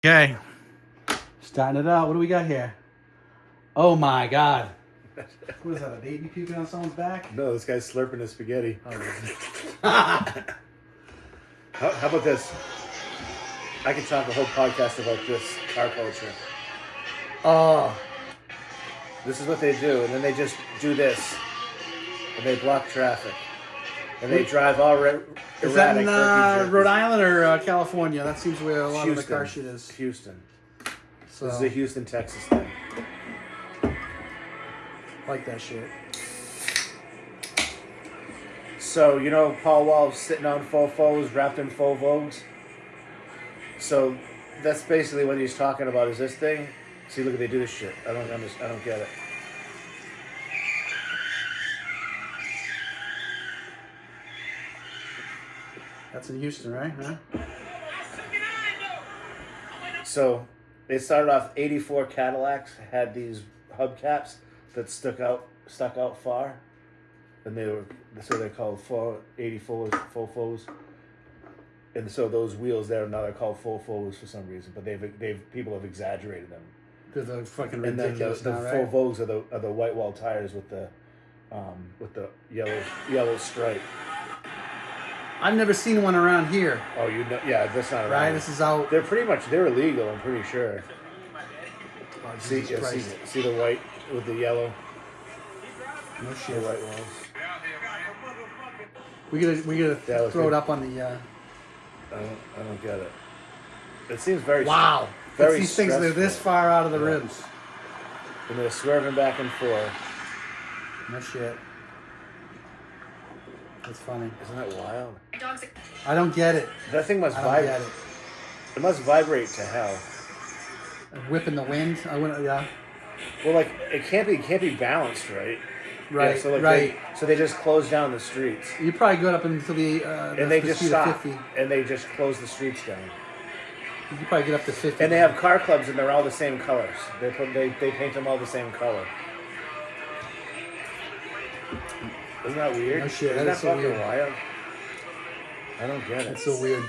Okay. Starting it out. What do we got here? Oh my God. What is that, a baby puking on someone's back? No, this guy's slurping his spaghetti. Oh, How about this? I could talk a whole podcast about this car culture. oh. This is what they do, and then they just do this. And they block traffic. And they drive all erratic. Is that in Rhode Island or California? That seems where a lot of the car shit is. Houston. So, This is a Houston, Texas thing. like that shit. So, you know, Paul Wall's sitting on faux faux, wrapped in faux vogues. So, that's basically what he's talking about is this thing. See, look, they do this shit. I don't get it. That's in Houston, right? Huh? So, they started off 84 Cadillacs, had these hubcaps that stuck out far. And they're called 84s, faux faux. And so those wheels there now they're called faux faux for some reason, but people have exaggerated them. They're the fucking And then ridiculous the now, right? faux faux are the white wall tires with the yellow stripe. I've never seen one around here. Oh, you know, yeah, that's not Right, around. this is out. They're illegal. I'm pretty sure. Oh, See the white with the yellow. No The shit. white walls. We gotta throw it up on the. I don't get it. It seems very Wow. very It's these things that are this stressful. far out of the Yeah. rims. And they're swerving back and forth. No shit. That's funny. Isn't that wild? I don't get it. That thing must I don't vibrate. get it. It must vibrate to hell. Whipping the wind. I wouldn't. Yeah. Well, like it can't be balanced, right? Right. Yeah, so like right. so they just close down the streets, You probably go up until the. and they just speed stop, of 50. and they just close the streets down. You could probably get up to 50. And they have car clubs, and they're all the same colors. They paint them all the same color. Isn't that weird? No shit, Isn't that that is so fucking weird. wild? I don't get it. That's so weird.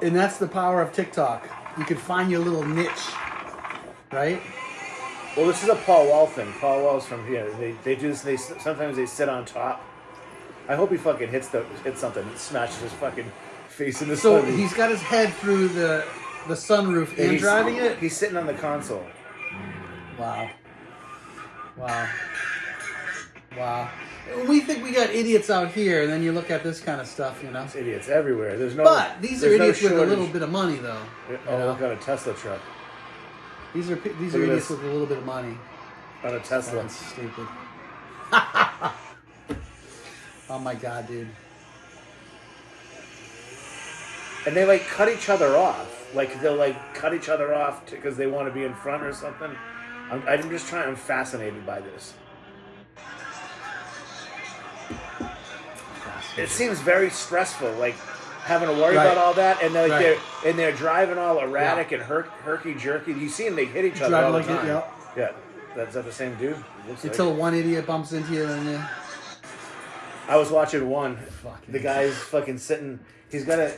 And that's the power of TikTok. You can find your little niche, right? Well, this is a Paul Wall thing. Paul Wall's from here. They do this. Sometimes they sit on top. I hope he fucking hits something and smashes his fucking face in the So sun. he's got his head through the sunroof and he's driving it? He's sitting on the console. Wow. We think we got idiots out here, and then you look at this kind of stuff, you know? There's idiots everywhere. But these are idiots with a shortage. little bit of money, though. Oh, look at a Tesla truck. These are Look at idiots this. with a little bit of money. On a Tesla. That's stupid. Oh my God, dude. And they like cut each other off. Like they'll like cut each other off because they want to be in front or something. I'm fascinated by this. It seems very stressful, like having to worry about all that, and they're driving all erratic and herky jerky. You see them; they hit each other all the time. Yeah, that's that the same dude. Until one idiot bumps into you, and then I was watching one. The guy's fucking sitting. He's got a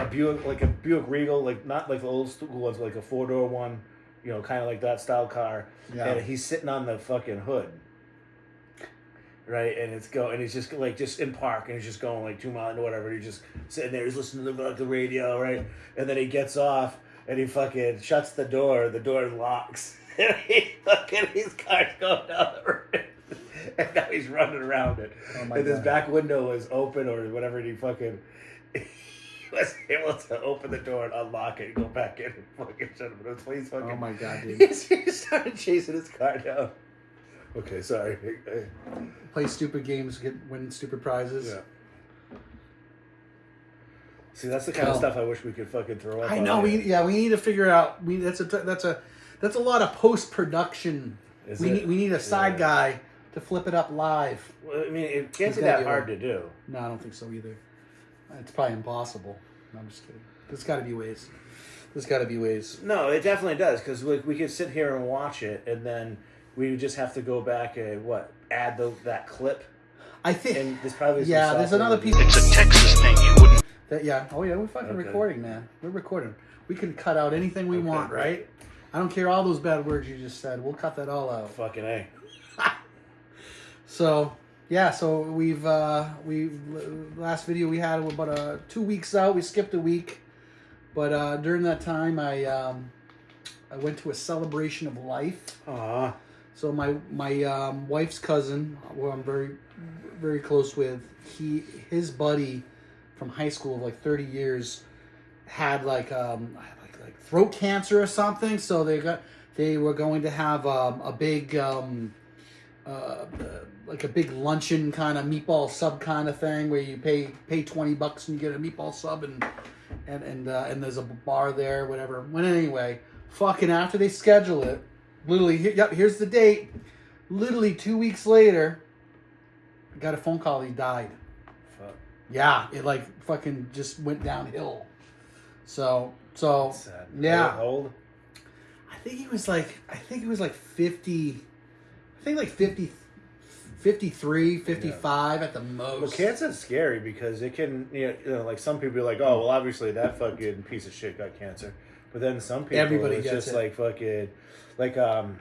Buick, like a Buick Regal, like not like the old school ones, like a 4-door one, you know, kind of like that style car. Yeah. And he's sitting on the fucking hood. Right, and he's just in park, and he's just going like 2 miles or whatever. He's just sitting there, he's listening to the radio, right? And then he gets off, and he fucking shuts the door locks. And his car's going down the road. And now he's running around it. Oh my and his God. back window is open or whatever, and he was able to open the door and unlock it and go back in and fucking shut it. But he's fucking, oh my God, dude. he started chasing his car down. Okay, sorry. Play stupid games, win stupid prizes. Yeah. See, that's the kind of stuff I wish we could fucking throw up. I know. We need to figure out. That's a lot of post production. We need a side guy to flip it up live. Well, I mean, it can't be that hard to do. No, I don't think so either. It's probably impossible. No, I'm just kidding. There's got to be ways. No, it definitely does, because we could sit here and watch it, and then we would just have to go back and add that clip. I think. And there's probably there's another piece. It's a Texas thing. You wouldn't. Oh yeah, we're fucking recording, man. We're recording. We can cut out anything we want, right? I don't care all those bad words you just said. We'll cut that all out. Fucking A. So we've last video we had about 2 weeks out. We skipped a week, but during that time I went to a celebration of life. Aww. So my wife's cousin, who I'm very very close with, his buddy from high school of like 30 years had like throat cancer or something. So they were going to have a big like a big luncheon kind of meatball sub kind of thing where you pay $20 and you get a meatball sub and there's a bar there, whatever. Well, anyway, fucking after they schedule it, literally, here's the date. Literally 2 weeks later, I got a phone call. He died. Fuck. Yeah, it like fucking just went downhill. So That's sad. yeah. How old? I think it was like 50. I think like 50, 53, 55 at the most. Well, cancer's scary because it can, you know, like some people are like, oh, well, obviously that fucking piece of shit got cancer. But then some people, Everybody it's gets just it. like fucking, like the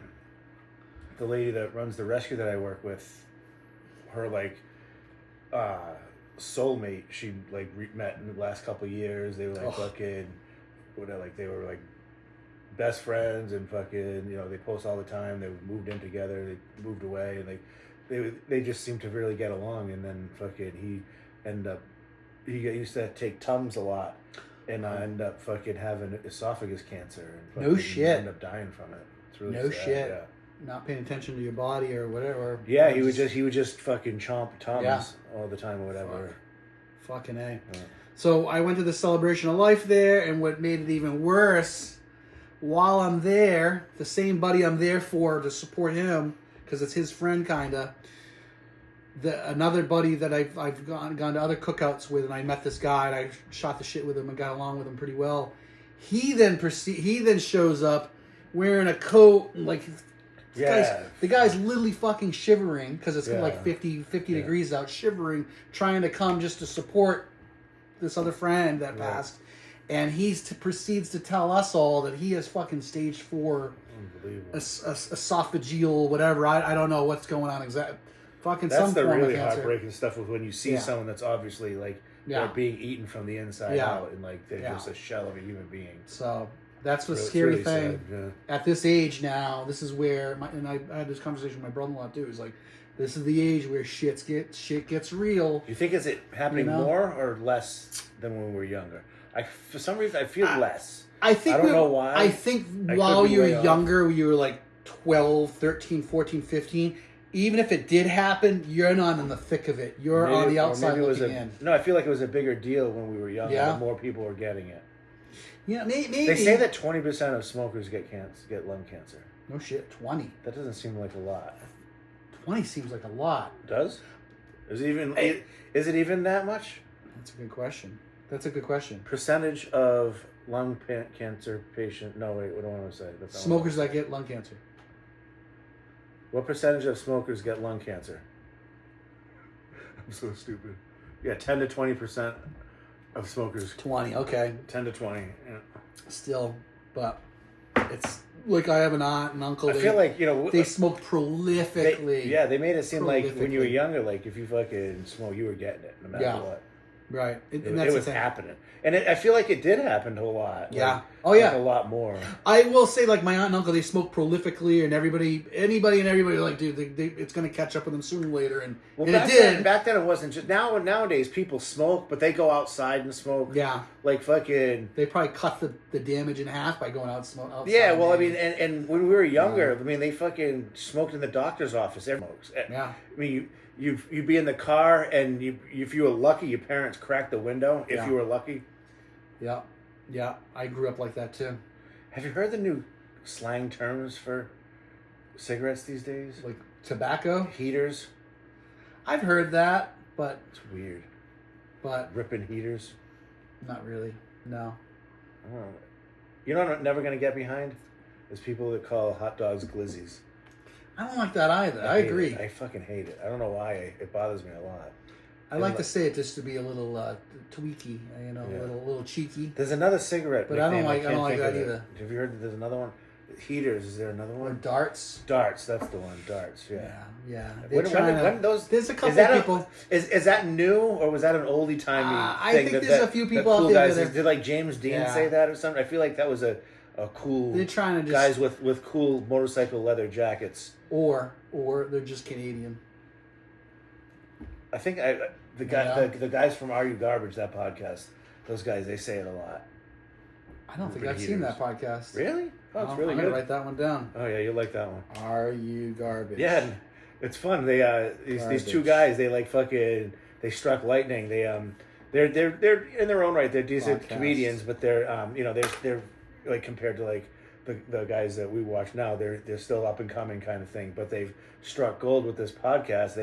lady that runs the rescue that I work with, her like soulmate, she like met in the last couple of years. They were like fucking, they were like best friends and fucking, you know, they post all the time. They moved in together. They moved away and they just seemed to really get along. And then fucking he used to take Tums a lot. And I ended up fucking having esophagus cancer. And No shit. Ended up dying from it. It's really No sad, shit. Yeah. Not paying attention to your body or whatever. Yeah, he would just fucking chomp Tums Yeah. all the time or whatever. Fucking A. Yeah. So I went to the celebration of life there, and what made it even worse, while I'm there, the same buddy I'm there for to support him, because it's his friend kinda. Another buddy that I've gone to other cookouts with, and I met this guy and I shot the shit with him and got along with him pretty well. He then shows up wearing a coat and like the guy's literally fucking shivering because it's like 50 degrees out, shivering, trying to come just to support this other friend that passed, and proceeds to tell us all that he has fucking stage 4 esophageal whatever. I don't know what's going on exactly. Fucking that's some the form really of cancer. heartbreaking stuff with when you see someone that's obviously like they're being eaten from the inside out and like they're just a shell of a human being. So that's the It's scary really thing. sad, At this age now, this is where and I had this conversation with my brother-in-law too. He's like, this is the age where shit gets real. You think is it happening more or less than when we were younger? For some reason I feel less. I don't know why. I think while you were younger, you were like 12, 13, 14, 15. Even if it did happen, you're not in the thick of it. You're on the outside looking in. No, I feel like it was a bigger deal when we were younger. Yeah. The more people were getting it. Yeah, maybe. They say that 20% of smokers get lung cancer. No shit, 20. That doesn't seem like a lot. 20 seems like a lot. Does? Is it even that much? That's a good question. Percentage of lung cancer patient. No, wait. What do I want to say? Smokers that get lung cancer. What percentage of smokers get lung cancer? I'm so stupid. Yeah, 10 to 20% of smokers. 20, okay. 10 to 20. Yeah. Still, but it's like I have an aunt and uncle. I feel like, they smoke prolifically. They made it seem like when you were younger, like if you fucking smoke, you were getting it no matter what. Right. It was happening. And I feel like it did happen a lot. Yeah. Like a lot more. I will say, like, my aunt and uncle, they smoke prolifically, and anybody, like, dude, it's going to catch up with them sooner or later. And it did. Back then, it wasn't just... Nowadays, people smoke, but they go outside and smoke. Yeah. Like, fucking... They probably cut the damage in half by going outside. Yeah, well, maybe. I mean, and when we were younger, I mean, they fucking smoked in the doctor's office. Everyone smokes. Yeah. I mean, you'd be in the car, and if you were lucky, your parents cracked the window, if you were lucky. Yeah. Yeah. I grew up like that, too. Have you heard the new slang terms for cigarettes these days? Like tobacco? Heaters. I've heard that, but... It's weird. But... Ripping heaters? Not really. No. I don't know. You know what I'm never going to get behind? Is people that call hot dogs glizzies. I don't like that either. I agree. I fucking hate it. I don't know why. It bothers me a lot. I like to say it just to be a little tweaky, you know, a little cheeky. There's another cigarette, but I don't like that either. Have you heard that there's another one? Heaters, is there another one? Or darts. Darts, that's the one. Darts, yeah. When those, there's a couple of people. Is that new or was that an oldie timey thing? I think there's a few people out there that did like James Dean say that or something? I feel like that was a cool. They're trying to guys with cool motorcycle leather jackets. Or they're just Canadian. I think the guys from Are You Garbage, that podcast, those guys, they say it a lot. I don't think I've seen that podcast. Really? Oh, it's really I'm good. gonna write that one down. Oh yeah, you'll like that one. Are You Garbage? Yeah, it's fun. They these two guys, they like fucking, they struck lightning. They're in their own right. They're decent comedians, but they're they're like compared to like the guys that we watch now, they're still up and coming kind of thing. But they've struck gold with this podcast.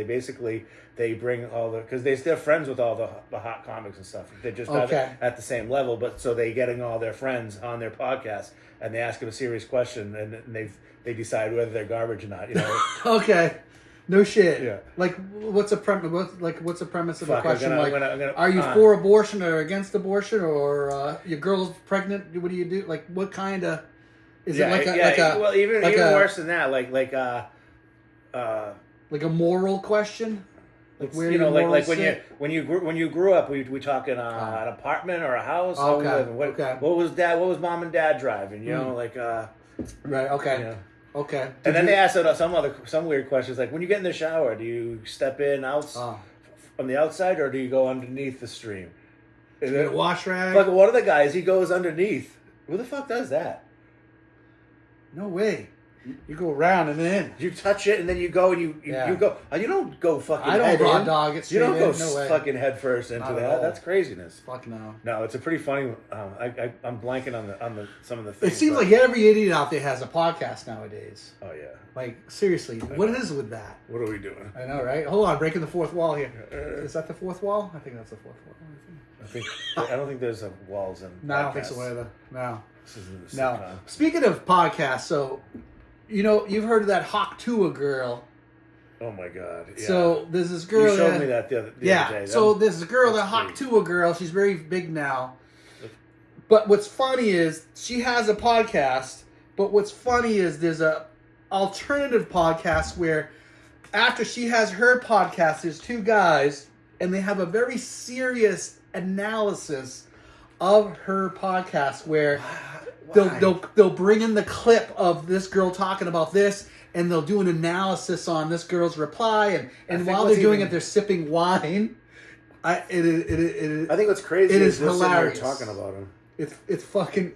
They bring all the, because they're friends with all the hot comics and stuff. They're just not at the same level, but so they getting all their friends on their podcast and they ask them a serious question and they decide whether they're garbage or not. You know. Okay. No shit. Yeah. Like, what's the premise of the question? I'm like, gonna, are you for abortion or against abortion, or your girl's pregnant? What do you do? Like, what kind of? Is it like a well, even worse than that, like a moral question? Like where when you grew up, we talk in an apartment or a house. What was mom and dad driving? You know, like right. Okay. You know. Okay. And then they asked some weird questions, like when you get in the shower, do you step in from the outside or do you go underneath the stream? Is it a wash rag? Like one of the guys, he goes underneath. Who the fuck does that? No way. You go around and then you touch it and then you go and you go. You don't go fucking. I don't raw dog it. You don't go fucking head first into that. That's craziness. Fuck no. No, it's a pretty funny. I'm blanking on some of the things. It seems like every idiot out there has a podcast nowadays. Oh yeah. Like seriously, what is with that? What are we doing? I know, right? Hold on, breaking the fourth wall here. Is that the fourth wall? I think that's the fourth wall. I don't think there's walls in. No, I don't think so either. No. This isn't a no. Speaking of podcasts, so. You know, you've heard of that Hawk Tua girl. Oh my God! Yeah. So there's this girl. You showed me that the other day. So there's a girl, that Hawk Tua girl. She's very big now. But what's funny is she has a podcast. But what's funny is there's a alternative podcast where after she has her podcast, there's two guys and they have a very serious analysis of her podcast where. They'll bring in the clip of this girl talking about this, and they'll do an analysis on this girl's reply, and while they're doing it, they're sipping wine. I think what's crazy is hilarious. Talking about him. It's fucking.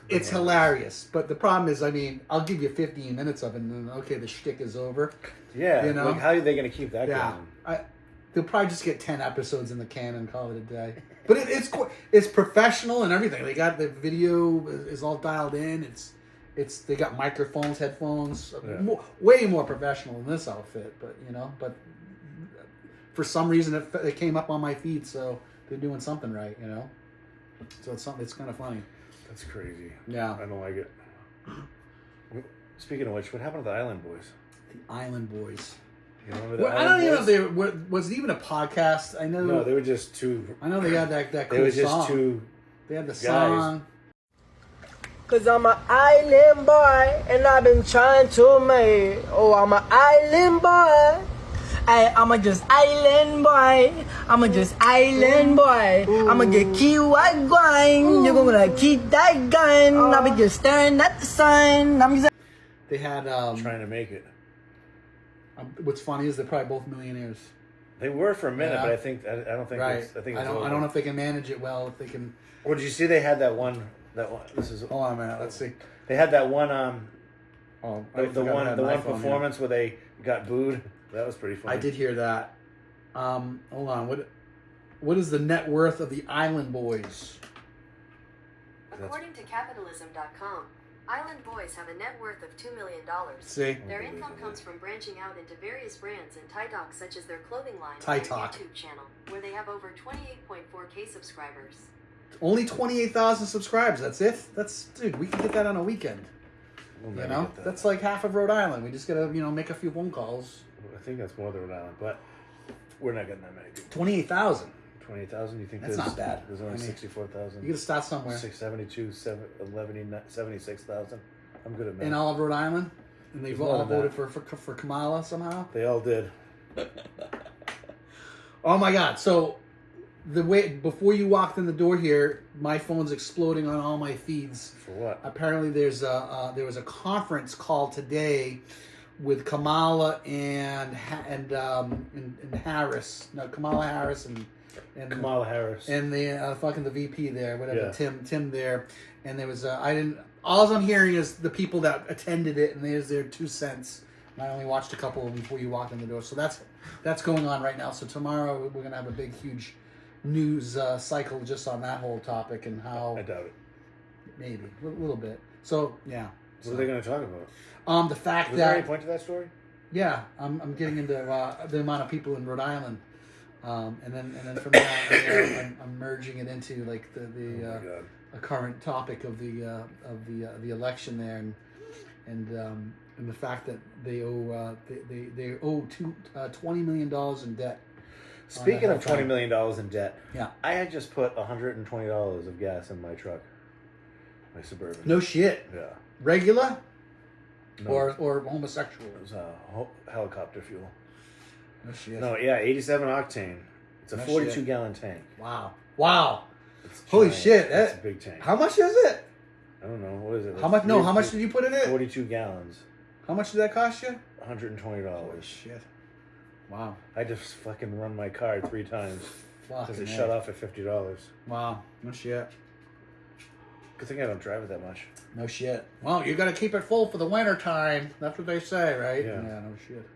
It's hilarious, but the problem is, I mean, I'll give you 15 minutes of it, and then okay, the shtick is over. Yeah, you know, like how are they going to keep that going? They'll probably just get 10 episodes in the can and call it a day. But it's professional and everything. They got the video is all dialed in. It's they got microphones, headphones, way more professional than this outfit. But but for some reason it came up on my feed, so they're doing something right, you know. So it's kind of funny. That's crazy. Yeah, I don't like it. Speaking of which, what happened to the Island Boys? The Island Boys. You remember I don't even know if they were. Was it even a podcast? I know. No, they were just two. I know they had that cool song. They were just song. two. They had the guys. song. Cause I'm an island boy and I've been trying to make. Oh, I'm an island boy. I'm just island boy. I'm just island boy. I'ma get keep what going. You're gonna keep that gun. I'll be just staring at the sun. They had trying to make it. What's funny is they're probably both millionaires. They were for a minute, but I don't think. Right. I think. I don't know if they can manage it well. If they can. Well, did you see they had that one? This is. Hold on a minute. Let's see. They had that one. The one performance where they got booed. That was pretty funny. I did hear that. Hold on. What is the net worth of the Island Boys? According to capitalism.com, Island Boys have a net worth of $2 million. See? Their income comes from branching out into various brands and TikTok, such as their clothing line and their YouTube channel, where they have over 28.4K subscribers. Only 28,000 subscribers. That's it. Dude. We can get that on a weekend. You know, that's like half of Rhode Island. We just gotta make a few phone calls. I think that's more than Rhode Island, but We're not getting that many people. 28,000. 28,000? You think That's not bad. There's only I mean, 64,000? You got to start somewhere. 672, 76,000. I'm good at math. In all of Rhode Island? And they've There's all more than voted for Kamala somehow? They all did. Oh my God. So, before you walked in the door here, my phone's exploding on all my feeds. For what? Apparently there was a conference call today with Kamala and Harris. No, Kamala Harris and Kamala Harris. and the fucking the VP there, whatever, Yeah. Tim there, and there was all I'm hearing is the people that attended it, and there's their 2 cents. And I only watched a couple before you walked in the door, so that's going on right now. So tomorrow we're gonna have a big, huge news cycle just on that whole topic and how I doubt it. maybe a little bit. So yeah. What are they going to talk about? The fact Was there any that point to that story? yeah, I'm getting into the amount of people in Rhode Island. And then from that, I'm merging it into like the a current topic of the election there, and the fact that they owe $20 million in debt. Speaking of $20 million in debt, Yeah. I had just put $120 of gas in my truck, my Suburban. No shit. Yeah. Regular No, or homosexual. it was helicopter fuel. No shit. No, yeah, 87 octane. It's a No 42 shit. gallon tank. Wow. It's Holy giant. shit, It's a big tank. How much is it? I don't know. What is it? How much? No, how much did you put in it? 42 gallons. How much did that cost you? $120. Holy shit. Wow. I just fucking run my car 3 times because Fucking it A. shut off at $50. Wow. No shit. Good thing I don't drive it that much. No shit. Well, you got to keep it full for the winter time. That's what they say, right? Yeah. No shit.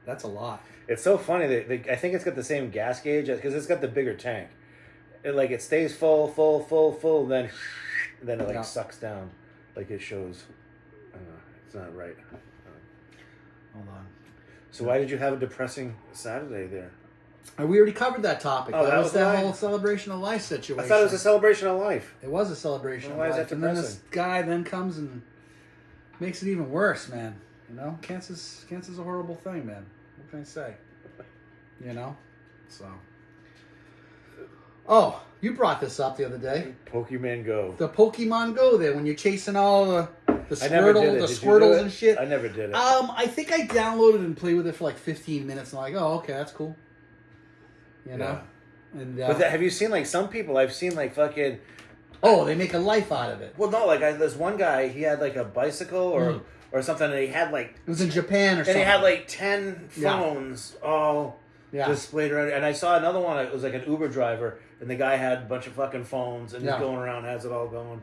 That's a lot. It's so funny that I think it's got the same gas gauge because it's got the bigger tank. It stays full, then it Yeah. sucks down, like it shows. I don't know. It's not right. Hold on. So why did you have a depressing Saturday there? We already covered that topic. Oh, that was why? that whole celebration of life situation. I thought it was a celebration of life. It was a celebration Well, why of is life. that And then this depressing? guy then comes and makes it even worse, man. You know? Cancer's a horrible thing, man. What can I say? You know? So. Oh, you brought this up the other day. Pokemon Go. The Pokemon Go there when you're chasing all the I never did it. the Did you do Squirtles it? and shit. I never did it. I think I downloaded and played with it for like 15 minutes and I'm like, oh, okay, that's cool. You know? And But have you seen some people? I've seen fucking. oh, they make a life out of it. Well, no, there's one guy. He had a bicycle or something, and he had It was in Japan or and something. he had 10 Yeah. phones all Yeah. displayed around. And I saw another one. It was an Uber driver, and the guy had a bunch of fucking phones, and Yeah. he's going around, has it all going.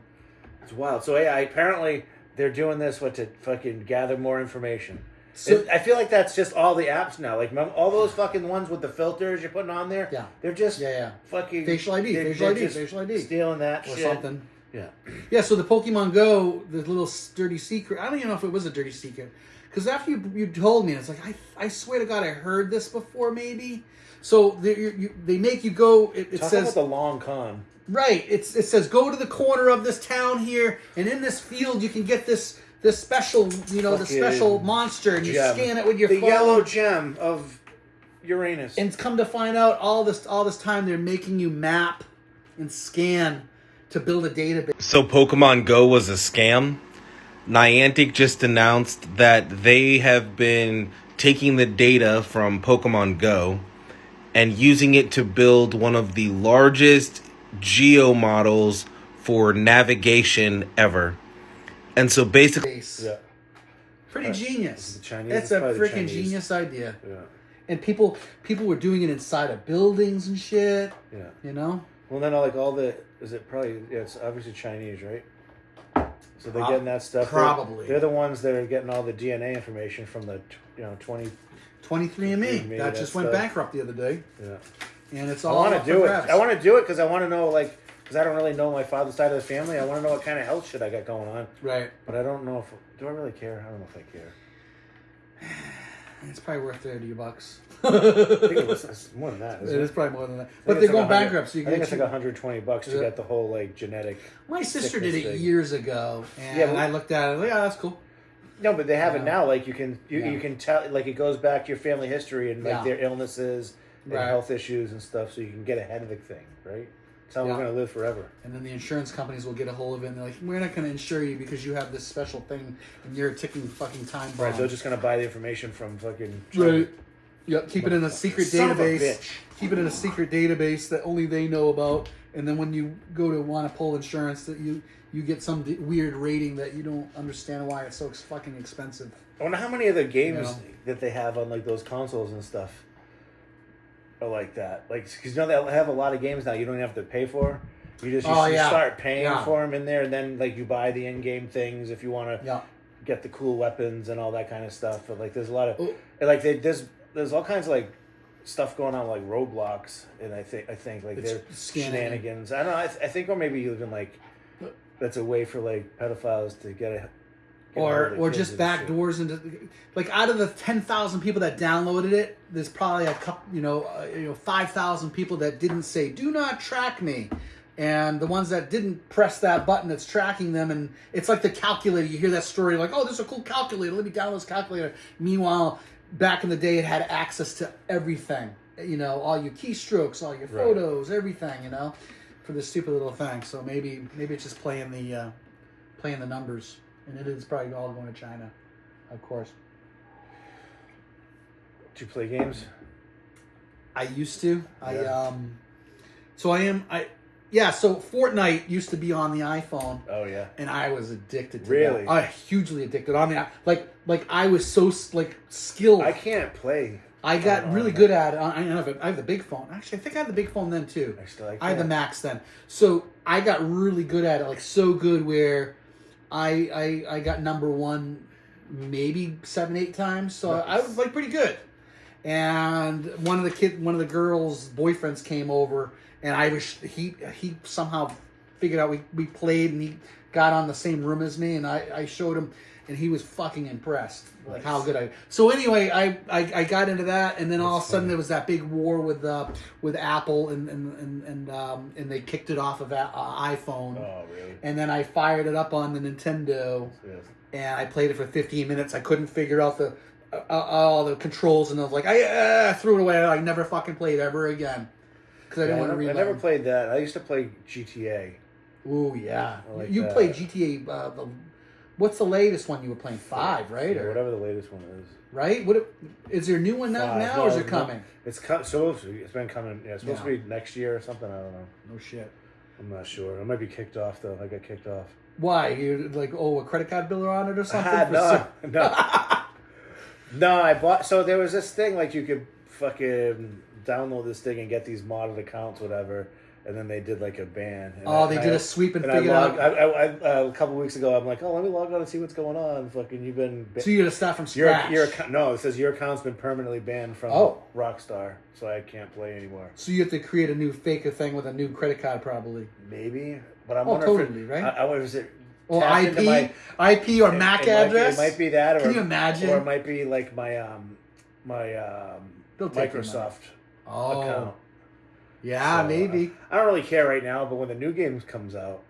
It's wild. So yeah, apparently they're doing this to fucking gather more information. So- I feel like that's just all the apps now. Remember all those fucking ones with the filters you're putting on there? Yeah. They're just Yeah. fucking Facial ID, they're facial ID, just facial ID. stealing that or shit. something. Yeah. Yeah, so the Pokemon Go, the little dirty secret, I don't even know if it was a dirty secret. Because after you told me, it's like, I swear to God, I heard this before, maybe. So they make you go, it Talk says, about the long con. right, it says, go to the corner of this town here, and in this field, you can get this special, the Fucking special monster, and you gem. scan it with your the phone. yellow gem of Uranus. And come to find out, all this time, they're making you map and scan to build a database. So Pokemon Go was a scam? Niantic just announced that they have been taking the data from Pokemon Go and using it to build one of the largest geo models for navigation ever. And so basically... Yeah. Pretty genius. The Chinese, It's a probably the freaking Chinese. genius idea. Yeah. And people were doing it inside of buildings and shit. Yeah. You know? Well, then it's obviously Chinese, right? So they're getting that stuff. Probably. They're the ones that are getting all the DNA information from the 20. 23andMe. Maybe That that just went stuff. bankrupt the other day. Yeah. And it's I all want up to for do it. grabs. I want to do it because I want to know, because I don't really know my father's side of the family. I want to know what kind of health shit I got going on. Right. But I don't know if... Do I really care? I don't know if I care. It's probably worth $30. I think it's more than that. It Isn't is it? probably more than that. I think But it's they're going 100 bankrupt, so you I can think it's get $120 to Is it? get the whole genetic. My sister did sickness it thing. years ago, and Yeah, but- I looked at it. Like, yeah, that's cool. No, but they have it Yeah. now. You can Yeah. you can tell. It goes back to your family history and Yeah. their illnesses and Right. health issues and stuff, so you can get ahead of the thing, right? It's how Yeah. we're going to live forever. And then the insurance companies will get a hold of it and they're like, we're not going to insure you because you have this special thing and you're a ticking fucking time bomb. Right, they're just going to buy the information from fucking... Right. Yep, keep it in a secret Son of a database. bitch. Keep it in a secret database that only they know about. And then when you go to want to pull insurance, that you get some weird rating that you don't understand why it's so fucking expensive. I wonder how many of the games You know? that they have on like those consoles and stuff are like that. Like, because they have a lot of games now you don't have to pay for. You start paying for them in there, and then like you buy the in-game things if you want to get the cool weapons and all that kind of stuff. But like, there's a lot of like there's all kinds of like stuff going on like Roblox, and I think like It's they're scanning. shenanigans. I don't know. I think, or maybe even like that's a way for like pedophiles to get Or just back doors into, like, out of the 10,000 people that downloaded it, there's probably a couple, 5,000 people that didn't say "do not track me," and the ones that didn't press that button that's tracking them, and it's like the calculator. You hear that story, like, oh, this is a cool calculator. Let me download this calculator. Meanwhile, back in the day, it had access to everything. All your keystrokes, all your photos, everything. For this stupid little thing. So maybe it's just playing the numbers. And it is probably all going to China, of course. Do you play games? I used to. Yeah. So Fortnite used to be on the iPhone. Oh yeah. And I was addicted to Really? that. I hugely addicted on the like I was so skilled. I can't play. I got really good at it. I have the big phone. Actually, I think I had the big phone then too. I had the Max then. So I got really good at it, like so good where I got number one maybe 7-8 times. So Nice. I was like pretty good. And one of the girls' boyfriends came over, and he somehow figured out we played, and he got on the same room as me, and I showed him, and he was fucking impressed, like how good I. So anyway, I got into that, and then all of a sudden there was that big war with Apple, and they kicked it off of iPhone. Oh really? And then I fired it up on the Nintendo, and I played it for 15 minutes. I couldn't figure out all the controls, and I was like, I threw it away. I never fucking played ever again because I didn't want to relearn. I never played that. I used to play GTA. Ooh yeah, like you that. played GTA. What's the latest one you were playing? 5, right? Yeah, Or whatever the latest one is. right? Is there a new one out 5. now, or is it coming? It's been coming. Yeah, it's supposed to be next year or something. I don't know. No shit. I'm not sure. I might be kicked off though. I got kicked off. Why? You like a credit card bill on it or something? No. I bought. So there was this thing like you could fucking download this thing and get these modded accounts, whatever. And then they did like a ban. And They did a sweep and figured out. out. A couple weeks ago, I'm like, let me log on and see what's going on. Fucking, you've been. So you got to start from scratch. No, it says your account's been permanently banned from Rockstar, so I can't play anymore. So you have to create a new fake thing with a new credit card, probably. Maybe, but I'm wondering. Right? I wonder if it. Or IP or MAC address. It might be that, or can you imagine? Or it might be like my Microsoft account. Yeah, so, maybe. I don't really care right now, but when the new game comes out,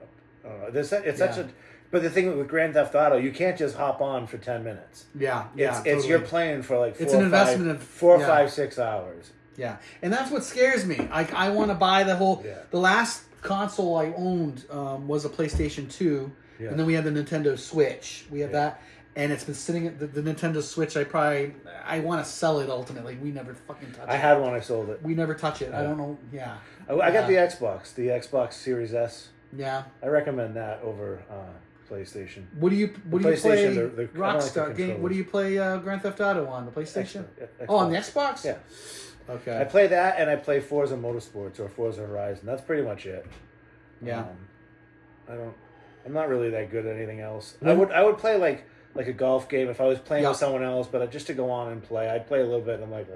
such a. But the thing with Grand Theft Auto, you can't just hop on for 10 minutes. Yeah, it's you're playing for like 4, 5, 6 hours. Yeah, and that's what scares me. I want to buy the whole. Yeah. The last console I owned was a PlayStation 2, and then we had the Nintendo Switch. We have that. And it's been sitting at the Nintendo Switch. I want to sell it ultimately. We never fucking touch it. I had one. I sold it. We never touch it. Yeah. I don't know. Yeah. I got the Xbox Series S. Yeah. I recommend that over PlayStation. What do you play? Rockstar game. What do you play? Grand Theft Auto on the PlayStation? Xbox. Oh, on the Xbox. Yeah. Okay. I play that, and I play Forza Motorsports or Forza Horizon. That's pretty much it. Yeah. I'm not really that good at anything else. I would play like a golf game if I was playing with someone else, but just to go on and play, I'd play a little bit. And I'm like,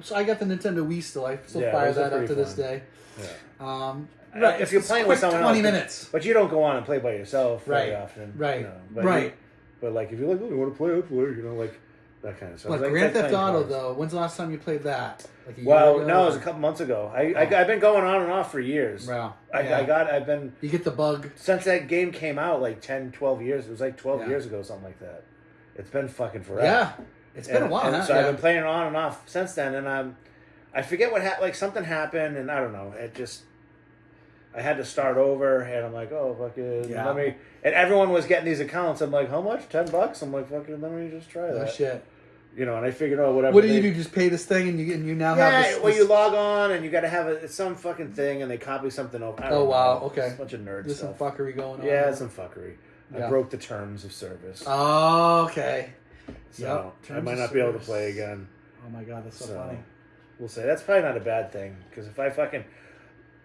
so I got the Nintendo Wii still. I still fire that up to this day. Yeah. Right. If you're playing with someone 20 else, minutes. But you don't go on and play by yourself very often. Right. But like if you're like, you want to play, I'll play. Like that kind of stuff. But Grand Theft Auto though, when's the last time you played that? Like no, it was a couple months ago. I've been going on and off for years. Wow. I've been. You get the bug since that game came out, like 10, 12 years. It was like 12 years ago, something like that. It's been fucking forever. Yeah, it's been a while. So I've been playing on and off since then, and I forget what happened. Like something happened, and I don't know. It just I had to start over, and I'm like, oh fucking Yeah. let me. And everyone was getting these accounts. I'm like, how much? $10? I'm like, fucking let me just try Oh that. shit. You know, and I figured, oh, whatever. What do you do? Just pay this thing, and you now have this. Well, you log on, and you got to have it's some fucking thing, and they copy something over. I don't Oh wow. know. Okay. It's a bunch of nerd There's stuff. some fuckery going on. Yeah, some fuckery. Yeah. I broke the terms of service. Oh, okay. So Yep. I might Terms not of be able to service. play again. Oh my god, that's so So funny. we'll say that's probably not a bad thing because if I fucking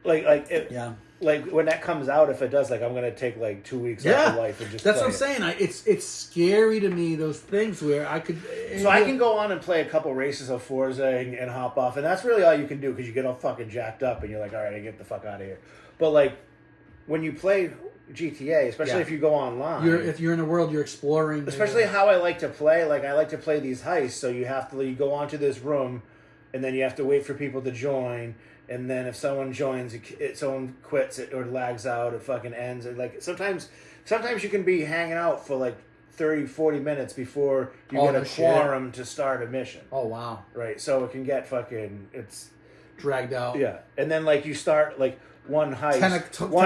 like Yeah. like when that comes out, if it does, like I'm gonna take like 2 weeks off of life and just. That's play what I'm it. saying. It's scary to me, those things where I could. So I can go on and play a couple races of Forza and hop off, and that's really all you can do because you get all fucking jacked up and you're like, all right, I get the fuck out of here. But like when you play GTA, especially if you go online, if you're in a world you're exploring. especially how I like to play. Like I like to play these heists, so you go onto this room, and then you have to wait for people to join. And then if someone joins, someone quits it or lags out, it fucking ends. And like sometimes you can be hanging out for like 30, 40 minutes before you get a quorum to start a mission. Oh wow! Right, so it can get fucking dragged out. Yeah, and then like you start like one heist, 10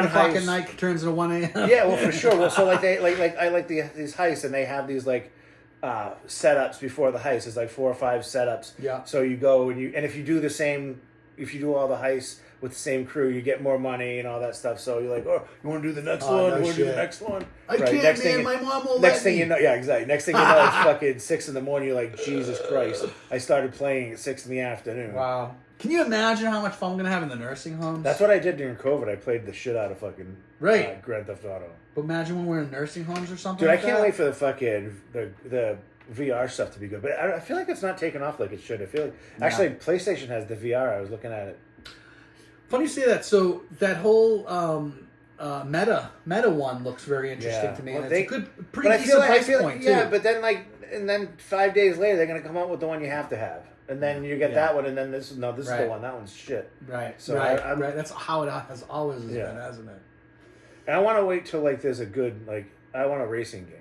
o'clock at night turns into 1 a.m. Yeah, well for sure. Well, so like they I like these heists, and they have these like setups before the heist. It's like 4 or 5 setups. Yeah. So you go and if you do the same. If you do all the heists with the same crew, you get more money and all that stuff. So you're like, oh, you want to do the next one? No You want to do the shit. next one? I can't, next man. thing, My mom won't Next let thing me. you know, yeah, exactly. Next thing you know, it's fucking 6 a.m. You're like, Jesus Christ! I started playing at 6 p.m. Wow. Can you imagine how much fun I'm gonna have in the nursing homes? That's what I did during COVID. I played the shit out of fucking Grand Theft Auto. But imagine when we're in nursing homes or something. Dude, like I can't that. wait for the fucking the VR stuff to be good. But I feel like it's not taking off like it should. I feel like actually PlayStation has the VR. I was looking at it. Funny you say that. So that whole meta one looks very interesting to me. Well, and it's a good, pretty but decent I feel price point yeah, too. but then 5 days later they're gonna come out with the one you have to have, and then you get that one, and then this is the one. That one's shit. Right. So right. I'm, right. That's how it has always been, hasn't it? And I want to wait till like there's a good I want a racing game.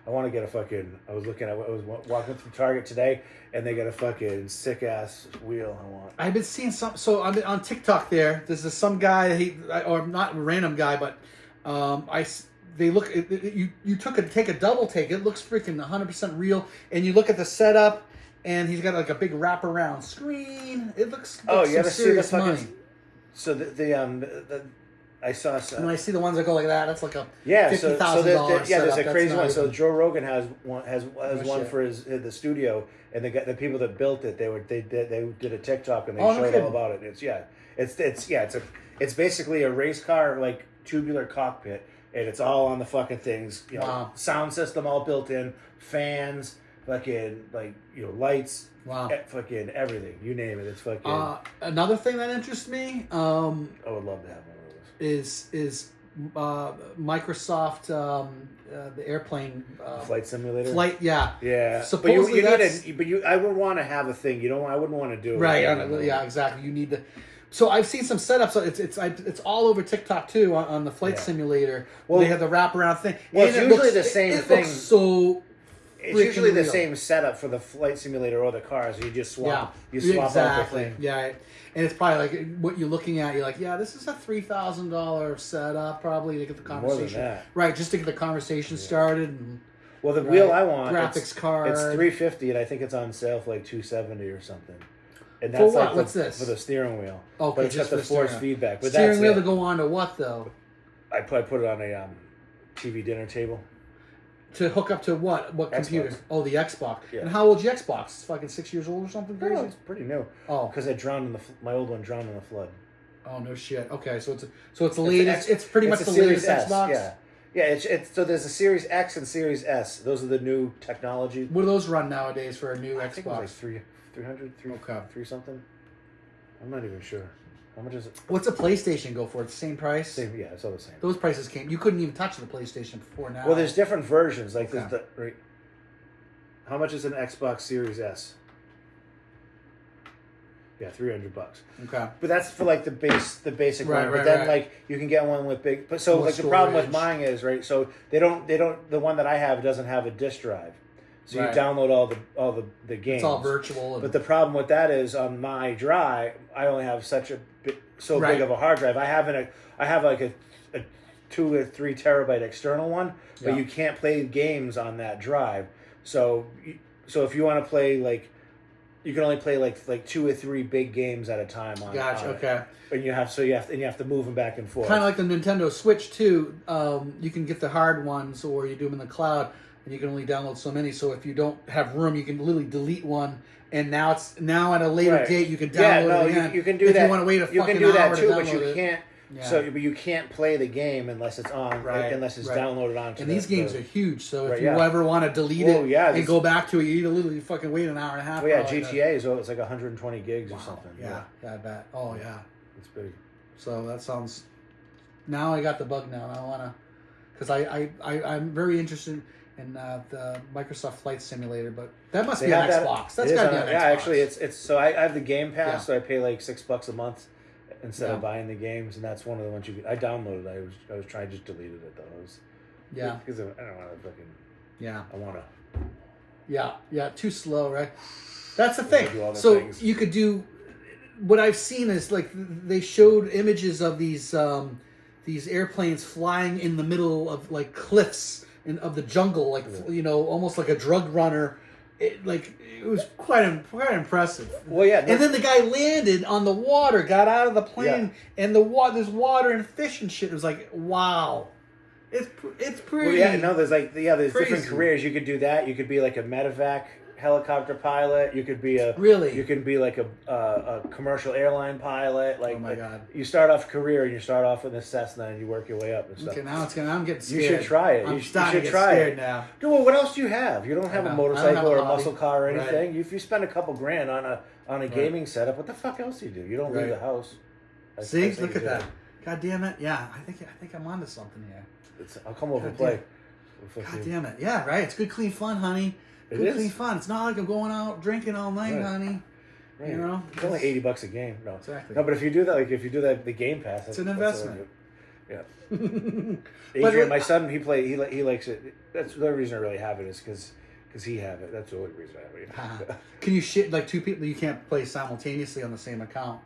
I want to get I was walking through Target today, and they got a fucking sick ass wheel. I want. I've been seeing some. So on TikTok, there's some guy. Or not a random guy, but they look. You take a double take. It looks freaking 100% real. And you look at the setup, and he's got like a big wraparound screen. It looks. Oh, you some ever see the serious fucking? money. So the I saw some. When I see the ones that go like that, that's like a So $50,000 there's a crazy one. Even... So Joe Rogan has one shit. for the studio, and the people that built it, they did a TikTok and they no showed kidding. all about it. It's basically a race car like tubular cockpit, and it's all on the fucking things. Wow. Sound system all built in, fans, fucking lights. Wow. Fucking everything, you name it. It's fucking. Another thing that interests me. I would love to have one of those. Is Microsoft the airplane Flight simulator. Yeah. Supposedly but I would want to have a thing. I wouldn't want to do it. Right. Yeah. Exactly. You need the. So I've seen some setups. So it's all over TikTok too on the flight simulator. Well, they have the wraparound thing. Well, and it's usually the same it thing. Looks so. It's usually the real. same setup for the flight simulator or the cars. You just swap. You swap out the thing. Yeah. And it's probably like what you're looking at. You're like, yeah, this is a $3,000 setup probably to get the conversation. More than that. Right, just to get the conversation started. And, well, the wheel I want graphics card. It's $350, and I think it's on sale for like $270 or something. And for what? What's this? For the steering wheel. Okay, but it's got just the force feedback. But steering wheel to go on to what though? I put it on a TV dinner table. To hook up to what? What computer? Xbox. Oh, the Xbox. Yeah. And how old's your Xbox? It's fucking 6 years old or something crazy? No, it's pretty new. Oh, because I drowned in my old one drowned in the flood. Oh no shit. Okay, so it's the latest. It's pretty much the latest Xbox. Yeah. It's so there's a Series X and Series S. Those are the new technology. What do those run nowadays for a new Xbox? I think it was like 300, okay, 3 something. I'm not even sure. How much is it? What's a PlayStation go for? It's the same price? Same, yeah, it's all the same. Those prices you couldn't even touch the PlayStation before now. Well, there's different versions. Like Okay. right. How much is an Xbox Series S? Yeah, $300. Okay. But that's for like the basic Right, one. right, But then right. like you can get one with big. But so More like the problem with storage. mine is right. So they don't. The one that I have doesn't have a disk drive. So Right. you download all the games. It's all virtual. But the problem with that is on my drive, I only have such a Right. big of a hard drive. I have like a 2 or 3 terabyte external one, but Yeah. you can't play games on that drive. So if you want to play you can only play like 2 or 3 big games at a time on. Gotcha. on it. Okay. And you have to move them back and forth. Kind of like the Nintendo Switch too. You can get the hard ones, or you do them in the cloud, and you can only download so many. So if you don't have room, you can literally delete one, and now at a later Right. date you can download it again. You can do if that. you want to wait a fucking you can do that hour too, to but download you it. can't. Yeah. But you can't play the game unless it's on, Right, unless it's right. downloaded onto. And these games are huge, so if Right, you yeah. ever want to delete Whoa, it yeah, and this- go back to it, you literally fucking wait an hour and a half. Oh yeah, probably. GTA is it's like 120 gigs or something. Yeah, I bet. Oh yeah. It's big. So that sounds. Now I got the bug now. And I wanna, because I'm very interested in the Microsoft Flight Simulator, but that must be on Xbox. That's got to be on Xbox. Yeah, actually, it's so I have the Game Pass, Yeah. so I pay like $6 a month instead Yeah. of buying the games, and that's one of the ones I downloaded. I was trying, just deleted it though. Yeah. Because I don't want to fucking. Yeah. I want to. Yeah. Too slow, right? That's the You thing. could do all the So things. you could do. What I've seen is like they showed images of these airplanes flying in the middle of like cliffs of the jungle, like almost like a drug runner. It was quite impressive. Well, yeah, and then the guy landed on the water, got out of the plane, and there's water and fish and shit. It was like, wow, it's pretty. Well, yeah, no, there's there's crazy. different careers. You could do that. You could be like a medevac helicopter pilot. You could be You can be like a commercial airline pilot. Like, oh my God. You start off career and you start off with a Cessna and you work your way up and stuff. Okay, now I'm getting scared. You should try it. I'm You starting should to get try scared it now. Dude, well, what else do you have? You don't have I a know. I don't motorcycle have a or a hobby. muscle car or anything. Right. If you spend a couple grand on a gaming setup, what the fuck else do you do? You don't leave Right. the house. See, look at that. God damn it! Yeah, I think I'm onto something here. I'll come over God and play. God damn it! Yeah, right. It's good, clean fun, honey. It Good, is. clean fun. It's not like I'm going out drinking all night, Right. honey. Right. You know, it's only $80 a game. No, Exactly. No, but if you do that, the Game Pass, It's an investment. Yeah. But Adrian, my son, he likes it. That's the only reason I really have it is because he have it. That's the only reason I have it. Can you shit like two people? You can't play simultaneously on the same account.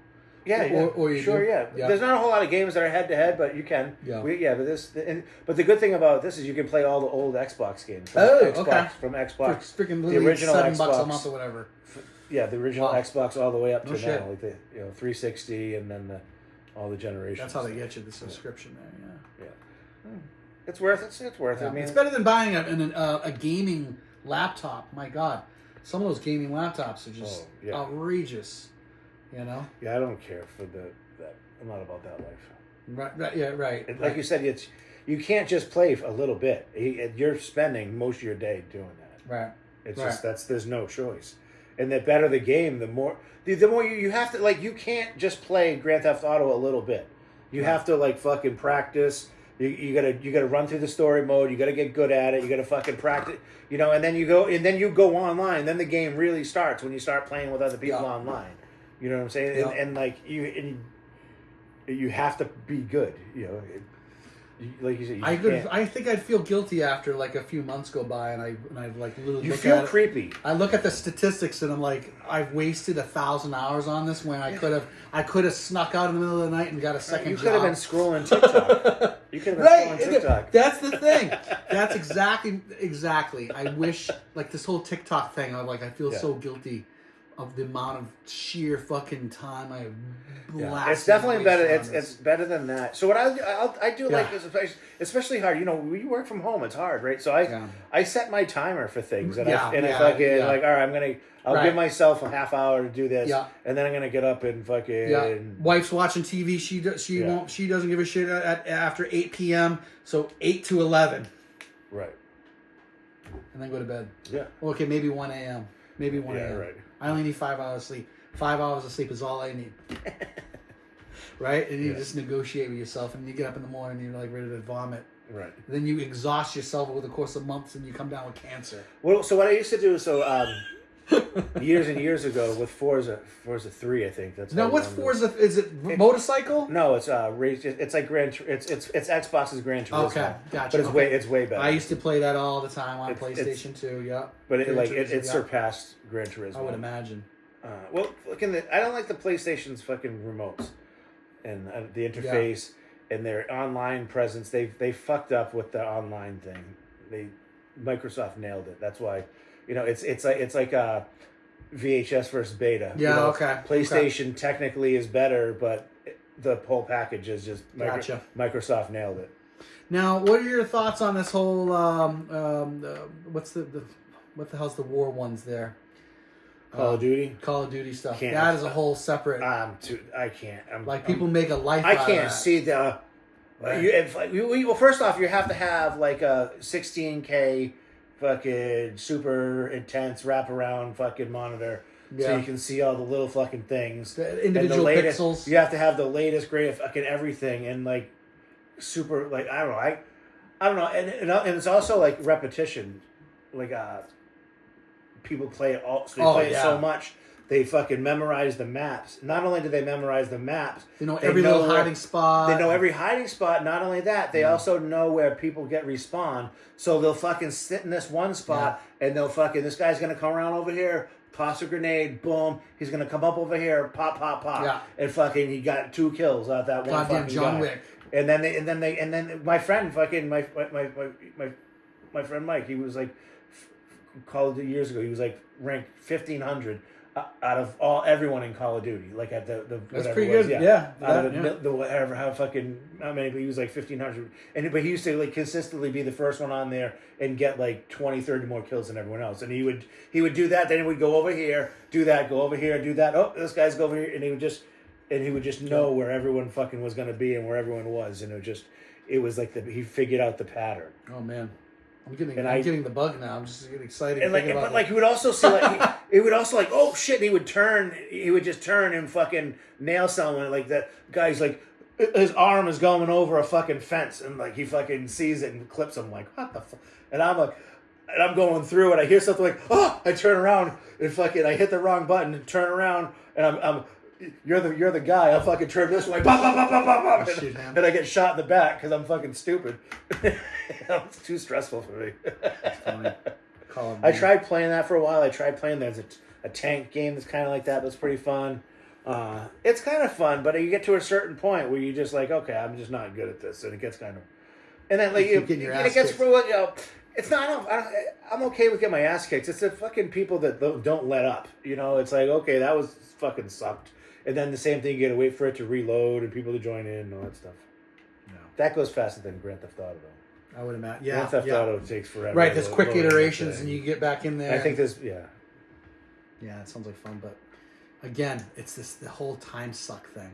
Yeah, yeah. Or you Sure, do? yeah. Yeah. There's not a whole lot of games that are head to head, but you can. Yeah. But the good thing about this is you can play all the old Xbox games. From Xbox. For freaking the literally original $7 a Xbox. month or whatever. Yeah, the original Wow. Xbox all the way up to No now, shit. like the 360 and then all the generations. That's how they get you the subscription there. Yeah. It's worth it. It's worth it. Yeah. I mean, It's better than buying a gaming laptop. My God, some of those gaming laptops are just outrageous. You know. Yeah, I don't care for that. I'm not about that life. Right. Yeah. Right. And like you said, you can't just play a little bit. You're spending most of your day doing that. Right. It's Right. just there's no choice. And the better the game, the more you have to you can't just play Grand Theft Auto a little bit. You have to fucking practice. You gotta run through the story mode. You gotta get good at it. You gotta fucking practice. And then you go online. Then the game really starts when you start playing with other people online. You know what I'm saying? Yeah. And you have to be good. Like you said, I think I'd feel guilty after a few months go by and I'd literally you look feel at it. creepy. I look at the statistics and I'm like, I've wasted 1,000 hours on this when I could have snuck out in the middle of the night and got a second You job. could have been scrolling TikTok. You could have been Right, scrolling TikTok. that's the thing. That's exactly. I wish this whole TikTok thing. I feel so guilty of the amount of sheer fucking time I blasted. It's definitely better. on this. It's better than that. So what I do like is especially hard. When you work from home, it's hard, right? So I set my timer for things, and all right, I'll give myself a half hour to do this, and then I'm gonna get up and fucking. Yeah. Wife's watching TV. She doesn't give a shit after 8 p.m. So 8 to 11. Right. And then go to bed. Yeah. Okay, maybe 1 a.m. Maybe 1 a.m. Right. I only need 5 hours of sleep. 5 hours of sleep is all I need. Right? And you just negotiate with yourself, and you get up in the morning and you're ready to vomit. Right. Then you exhaust yourself over the course of months and you come down with cancer. Well, so what I used to do, years and years ago with Forza 3, I think. That's Now, how what's long ago. Forza? Is it motorcycle? No, it's it's like it's Xbox's Gran Turismo. Okay, gotcha. But it's way better. I used to play that all the time on It's- PlayStation 2. Yeah, But Gran Turismo, it yeah. surpassed Gran Turismo. I would imagine. Well, look I don't like the PlayStation's fucking remotes and the interface and their online presence. They fucked up with the online thing. Microsoft nailed it. That's why, it's like a VHS versus beta. Yeah, okay. PlayStation technically is better, but the whole package is just Gotcha. Microsoft nailed it. Now, what are your thoughts on this whole? What's what the hell's the war ones there? Call of Duty. Call of Duty stuff. Can't- That is a whole separate. I can't. People make a life. I out of can't that. see the. Well, first off, you have to have like a 16K fucking super intense wraparound fucking monitor, so Yeah. you can see all the little fucking things. The And individual latest, pixels. You have to have the latest, greatest fucking everything, and like super, like I don't know, I don't know, and it's also like repetition, like people play it all, so they play it so much. They fucking memorize the maps. Not only do they memorize the maps, They know every little hiding spot. They know every hiding spot. Not only that, they also know where people get respawn. So they'll fucking sit in this one spot, and they'll fucking, this guy's gonna come around over here, toss a grenade, boom. He's gonna come up over here, pop, pop, pop, Yeah. and fucking he got 2 kills out of that one Goddamn fucking John guy. Wick. And then my friend fucking my friend Mike, he was like, Call of Duty years ago, he was like ranked 1500 out of everyone in Call of Duty, like at the That's whatever pretty it was, good. Yeah. out of the whatever, how many, but he was like 1500, but he used to like consistently be the first one on there and get like 20, 30 more kills than everyone else. And he would do that, then he would go over here, do that, go over here, do that. Oh, this guy's go over here, and he would just know where everyone fucking was going to be and where everyone was, and it was like he figured out the pattern. Oh man, I'm getting I- getting the bug now. I'm just getting excited. And thinking like, about but like he would also see like it would also like, oh shit, and he would just turn and fucking nail someone. Like that guy's like, his arm is going over a fucking fence, and like he fucking sees it and clips him. Like, what the fuck? And I'm like, and I'm going through and I hear something like, oh, I turn around and fucking I hit the wrong button and turn around, and I'm you're the guy. I'll fucking turn this way, bop, bop, bop, bop, bop, bop, Oh, shit, man. and I get shot in the back because I'm fucking stupid. It's too stressful for me. funny. Call of I Duty. tried playing that for a while. I tried playing there's a tank game that's kind of like that. That's pretty fun. It's kind of fun, but you get to a certain point where you just like, okay, I'm just not good at this, and it gets kind of, and then like You keep getting your ass it gets kicked. for what it's not. I'm okay with getting my ass kicked. It's the fucking people that don't let up. It's like, okay, that was fucking sucked, and then the same thing. You got to wait for it to reload and people to join in and all that stuff. No. That goes faster than Grand Theft Auto, though. I would imagine. Yeah. Grand Theft yeah. Auto takes forever. Right, there's quick loading that iterations, thing. and you get back in there. I think there's Yeah, it sounds like fun, but again, it's the whole time suck thing.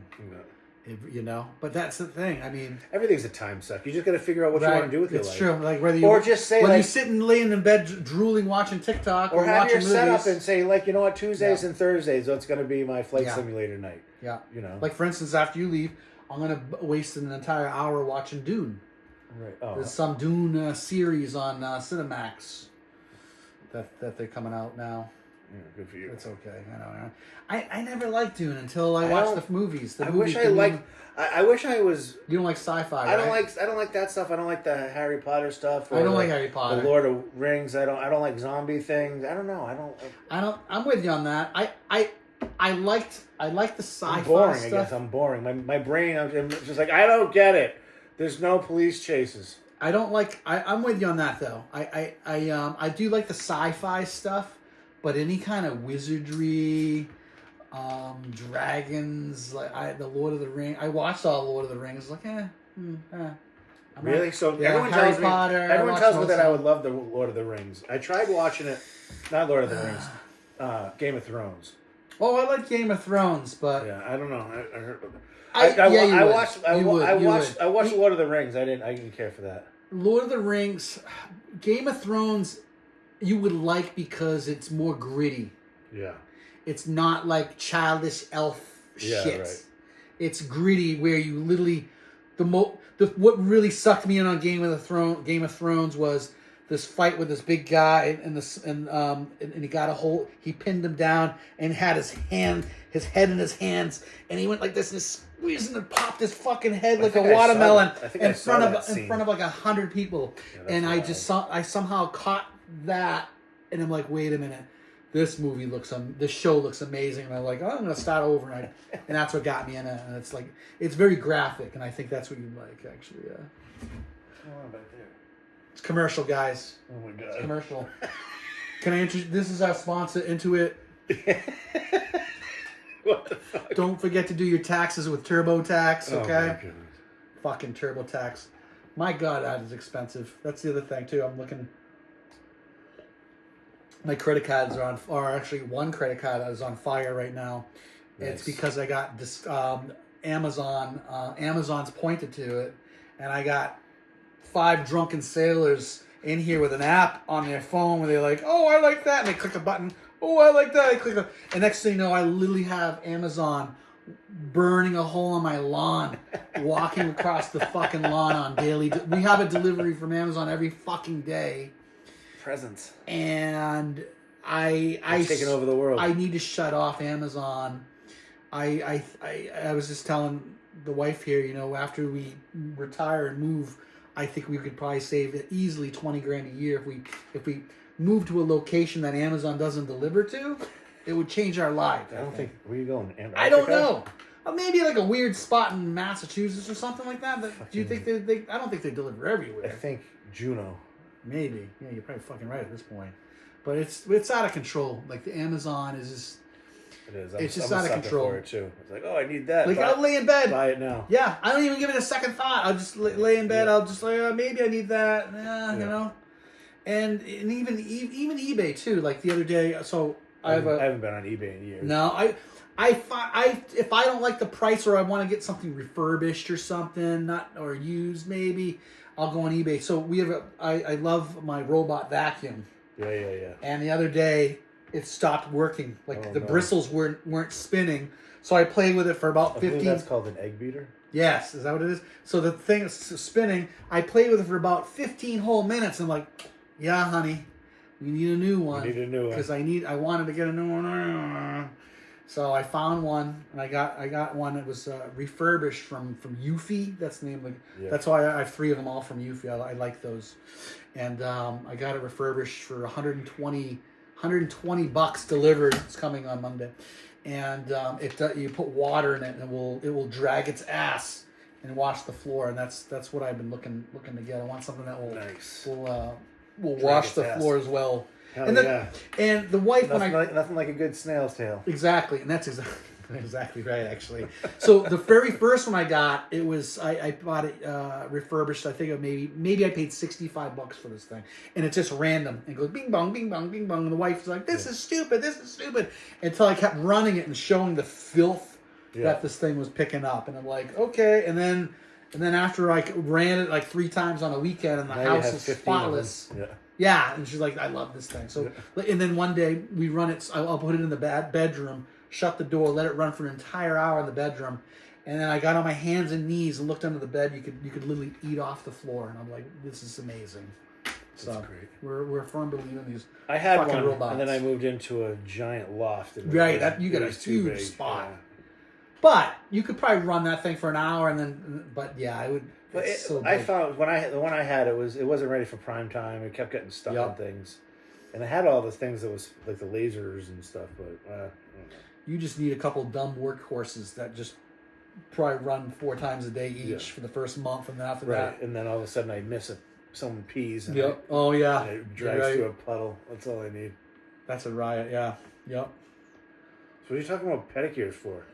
But that's the thing. I mean, everything's a time suck. You just got to figure out what you want to do with your life. It's true. Like whether you Or just say, whether like- you're sitting laying in bed drooling watching TikTok Or or have watching your movies. setup and say, like, you know what, Tuesdays Yeah. and Thursdays, that's going to be my flight Yeah. simulator night. Yeah. Like, for instance, after you leave, I'm gonna waste an entire hour watching Dune. right. Oh, There's some Dune series on Cinemax that they're coming out now. yeah, good for you. It's okay. I know. I never liked Dune until I I watched don't- the movies. The I movies wish I Dune. liked. I wish I was. You don't like sci-fi. I don't right? like that stuff. I don't like the Harry Potter stuff. Or I don't like Harry Potter. The Lord of Rings. I don't like zombie things. I don't know. I don't. I'm with you on that. I liked the sci-fi I'm boring. stuff. I guess I'm boring. My brain. I'm just like, I don't get it. There's no police chases. I don't like. I'm with you on that though. I do like the sci-fi stuff, but any kind of wizardry, dragons, like the Lord of the Rings. I watched all Lord of the Rings. Like, I'm Really? not- So yeah, everyone Harry tells me. Potter, I Everyone watched tells me most that of I it. would love the Lord of the Rings. I tried watching it. Not Lord of the Rings. Game of Thrones. Oh, I like Game of Thrones, but Yeah, I don't know. I heard. you would. watched. You would, you would. I watched Lord of the Rings. I didn't care for that. Lord of the Rings, Game of Thrones, you would like because it's more gritty. Yeah. It's not like childish elf Yeah, shit. right. It's gritty where you literally what really sucked me in on Game of Thrones was this fight with this big guy, and he got a hold. He pinned him down and had his head in his hands, and he went like this and squeezed and popped his fucking head like a watermelon in front of like 100 people. Yeah, and I somehow caught that, and I'm like, wait a minute. This show looks amazing, and I'm like, oh, I'm gonna start over, and that's what got me in it. And it's like, it's very graphic, and I think that's what you like, actually. Back there. It's commercial, guys. Oh my god, it's commercial. Can I introduce? This is our sponsor, Intuit. What the fuck? Don't forget to do your taxes with TurboTax. Okay. Oh my god. Fucking TurboTax. My god, that is expensive. That's the other thing too. I'm looking. My credit cards are actually one credit card is on fire right now. Nice. It's because I got this Amazon's pointed to it, and I got 5 drunken sailors in here with an app on their phone where they're like, "Oh, I like that," and they click a button. "Oh, I like that." I click it, and next thing you know, I literally have Amazon burning a hole in my lawn, walking across the fucking lawn on daily. We have a delivery from Amazon every fucking day. Presents. And I taking over the world. I need to shut off Amazon. I was just telling the wife here, after we retire and move, I think we could probably save easily $20,000 a year if we move to a location that Amazon doesn't deliver to. It would change our life. I don't think. Where are you going? Antarctica? I don't know. Maybe like a weird spot in Massachusetts or something like that. Do you think they? I don't think they deliver everywhere. I think Juneau. Maybe. Yeah, you're probably fucking right at this point. But it's out of control. Like the Amazon is just... It is. It's just out of control. For it too. It's like, oh, I need that. Like, I'll lay in bed. Buy it now. Yeah, I don't even give it a second thought. I'll just lay in bed. Yeah. I'll just like, maybe I need that. You know? And even eBay too. Like the other day, so I haven't been on eBay in years. No, if I don't like the price or I want to get something refurbished or something, or used maybe, I'll go on eBay. So we have I love my robot vacuum. Yeah. And the other day it stopped working. Like bristles weren't spinning. So I played with it for about 15. I think that's called an egg beater. Yes, is that what it is? So the thing is spinning. I played with it for about 15 whole minutes. I'm like, yeah, honey, we need a new one. You need a new one. Because I wanted to get a new one. So I found one, and I got one that was refurbished from Hoof. That's the name of it. That's why I have 3 of them all from Hoof. I like those. And I got it refurbished for $120 delivered. It's coming on Monday. And you put water in it, and it will drag its ass and wash the floor. And that's what I've been looking to get. I want something that will wash the floor as well. And the wife, nothing like a good snail's tail. Exactly, and that's exactly right, actually. So the very first one I got, it was I bought it refurbished. I think maybe I paid $65 for this thing, and it's just random. And it goes bing bong, bing bong, bing bong, and the wife's like, "This is stupid, until I kept running it and showing the filth that this thing was picking up, and I'm like, okay, and then after I ran it like 3 times on a weekend, and the house is spotless. Yeah, and she's like, I love this thing. So, and then one day we run it. I'll put it in the bedroom, shut the door, let it run for an entire hour in the bedroom, and then I got on my hands and knees and looked under the bed. You could literally eat off the floor, and I'm like, this is amazing. So that's great. We're a firm believer in these. I had fucking one, robots. And then I moved into a giant loft. Right, you got a huge spot. Yeah. But you could probably run that thing for an hour, and then. But yeah, I would. But I found the one I had, it wasn't ready for prime time. It kept getting stuck on things, and it had all the things that was like the lasers and stuff. But I don't know. You just need a couple dumb workhorses that just probably run 4 times a day each for the first month, and then after that, and then all of a sudden I miss someone pees. And it drives through a puddle. That's all I need. That's a riot. Yeah. Yep. So what are you talking about pedicures for?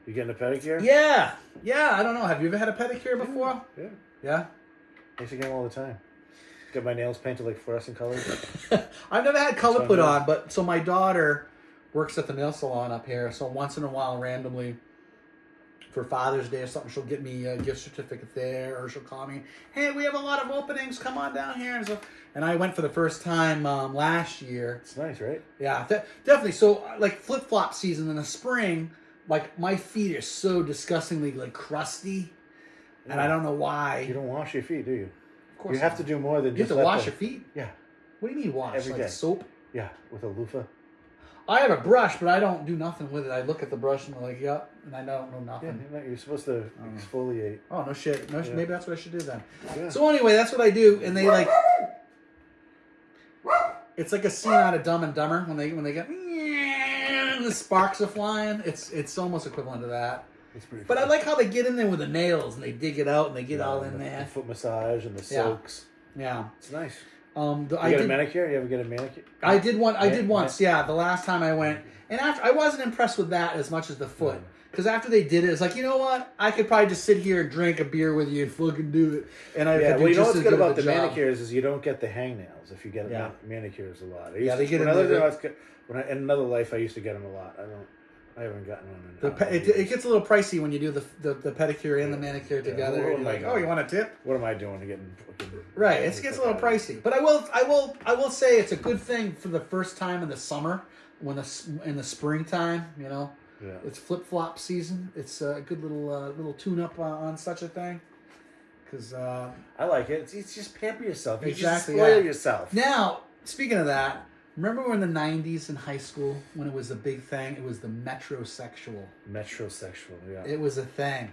You getting a pedicure? Yeah. I don't know. Have you ever had a pedicure before? Yeah. I used to get them all the time. Get my nails painted like fluorescent colors. I've never had color put on, but so my daughter works at the nail salon up here. So once in a while, randomly, for Father's Day or something, she'll get me a gift certificate there, or she'll call me, "Hey, we have a lot of openings. Come on down here." And I went for the first time last year. It's nice, right? Yeah, definitely. So like flip-flop season in the spring. Like, my feet are so disgustingly, like, crusty, and I don't know why. You don't wash your feet, do you? Of course. You have to do more than You have just to wash your feet. Yeah, What do you mean wash? Every Like day. soap? yeah, with a loofah. I have a brush, but I don't do nothing with it. I look at the brush and I'm like, yep, and I don't know Yeah, nothing. you're supposed to exfoliate. Oh no shit! No, Yeah. maybe that's what I should do then. Yeah. So anyway, that's what I do, and they like. It's like a scene out of Dumb and Dumber when they get and the sparks are flying. It's almost equivalent to that. It's pretty. But I cool. like how they get in there with the nails and they dig it out and they get all in the there. foot massage and the Yeah. soaks. Yeah. It's nice. You You get a manicure? You ever get a manicure? I did one. I did Yeah, once. Yeah, the last time I went, and after I wasn't impressed with that as much as the foot. Because after they did it, it's like, you know what? I could probably just sit here and drink a beer with you and fucking do it. And I Yeah, could well, do you know just what's as good of about the job. manicures is you don't get the hangnails if you get Yeah. manicures a lot. Yeah, they get in another there. in another life I used to get them a lot. I haven't gotten one. It gets a little pricey when you do the pedicure and the manicure together. What You're am I like, doing? oh, you want a tip? What am I doing to get? Right, it gets a little pricey, but I will say it's a good thing for the first time in the summer, in the springtime. You know, Yeah. it's flip flop season. It's a good little tune up on such a thing. Because I like it. It's just pamper yourself. You Exactly, just spoil yeah. yourself. now, speaking of that, remember when the '90s in high school when it was a big thing? It was the metrosexual. Metrosexual. Yeah. It was a thing.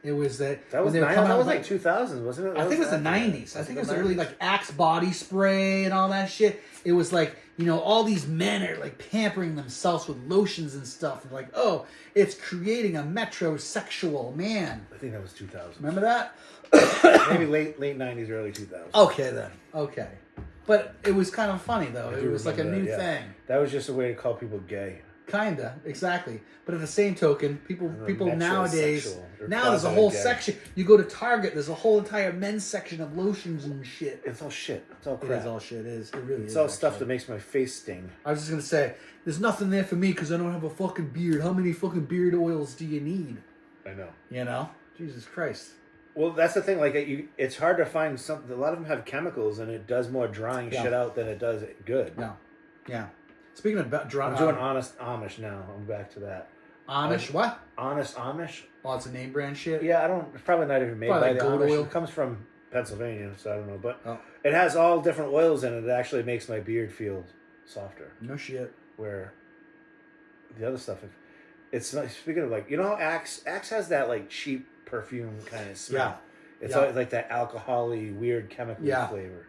It was that That was when they were nine, coming that out was with, like 2000s, wasn't it? I think it was the after that. '90s. I think it was the the early 90s? like Axe body spray and all that shit. It was like, you know, all these men are like pampering themselves with lotions and stuff. And like, oh, it's creating a metrosexual man. I think that was 2000. Remember that? Maybe late 90s, early 2000s. Okay then. Okay. But it was kind of funny though. I It do was like a remember new that, yeah. thing. That was just a way to call people gay. Kinda, exactly. But at the same token, people metrosexual nowadays, or now there's a whole quasi-gay. section. You go to Target, there's a whole entire men's section of lotions and shit. It's all shit. It's all It crap. is all shit. It is. It really is. It's all stuff actually. that makes my face sting. I was just gonna say, there's nothing there for me because I don't have a fucking beard. How many fucking beard oils do you need? I know. You know, Jesus Christ. Well, that's the thing. Like, it's hard to find something. A lot of them have chemicals, and it does more drying Yeah. shit out than it does good. Yeah, yeah. Speaking of dry, I'm doing honest Amish now. I'm back to that. Amish. What? Honest Amish. Oh, it's a name brand shit. Yeah, I don't. It's probably not even made Probably by like the goat Amish. oil. It comes from Pennsylvania, so I don't know. But Oh. it has all different oils in it. It actually makes my beard feel softer. No shit. Where the other stuff, it's not. Speaking of like, you know, how Axe has that like cheap perfume kind of smell. Yeah. It's Yeah. always like that alcohol-y, weird chemical Yeah. flavor.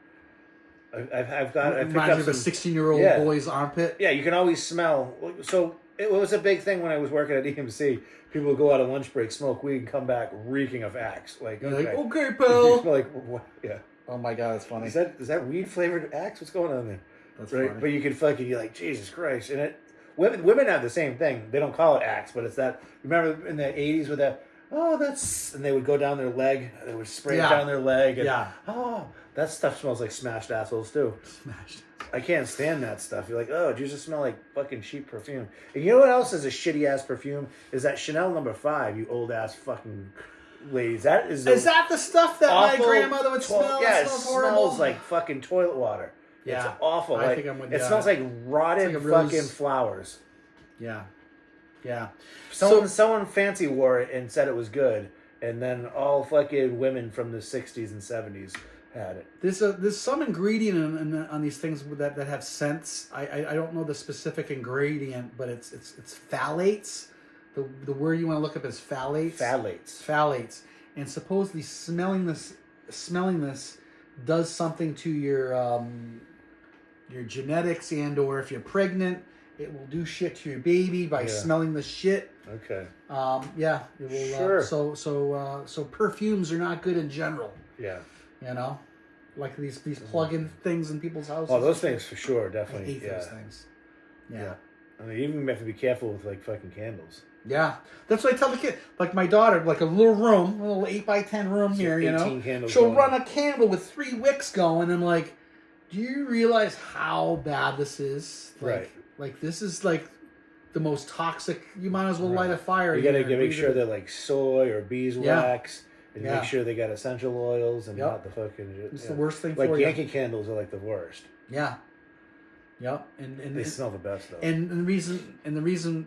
I've got. I picked Reminds up me of a some. 16-year-old Yeah. boy's armpit. Yeah, you can always smell. So it was a big thing when I was working at EMC. People would go out on lunch break, smoke weed, and come back reeking of Axe. Like, You're okay, like, okay, You pal. smell like what? Yeah. Oh my god, that's funny. Is that weed flavored Axe? What's going on there? That's Right, funny. but you can fucking you're like Jesus Christ, and women have the same thing. They don't call it Axe, but it's that. Remember in the '80s with that? Oh, that's and they would go down their leg. They would spray it Yeah. down their leg. And, Yeah. Oh, that stuff smells like smashed assholes too. Smashed. I can't stand that stuff. You're like, oh, do you just smell like fucking cheap perfume? And you know what else is a shitty ass perfume? Is that Chanel No. 5? You old ass fucking ladies. That is. Is that the stuff that my awful grandmother would smell? Yeah, It it smells smells horrible. like fucking toilet water. Yeah. It's awful. I Like, think I'm with it you. smells like rotted It's like a rose- fucking flowers. Yeah. Yeah. Someone fancy wore it and said it was good, and then all fucking women from the 60s and 70s had it. There's some ingredient on these things that have scents. I don't know the specific ingredient, but it's phthalates. The word you want to look up is phthalates. Phthalates. And supposedly smelling this does something to your genetics, and or if you're pregnant, it will do shit to your baby by Yeah. smelling the shit. Okay. Yeah, it will. Sure. So perfumes are not good in general. Yeah. You know, like these plug-in things in people's houses. Oh, those things for sure, I definitely. hate Yeah. those things. Yeah. Yeah. I mean, you even have to be careful with like fucking candles. Yeah. That's what I tell the kid. Like my daughter, like a little room, a little 8x10 room here, you know. 18 candles She'll going. run a candle with 3 wicks going. I'm like, do you realize how bad this is? Like, Right. Like this is like the most toxic. You might as well light a fire. You gotta here and make breathe sure it. they're like soy or beeswax, and Yeah. make sure they got essential oils and Yep. not the fucking. It's the worst thing Like for you. Yankee candles are like the worst. Yeah. Yep. And They smell the best though. And the reason,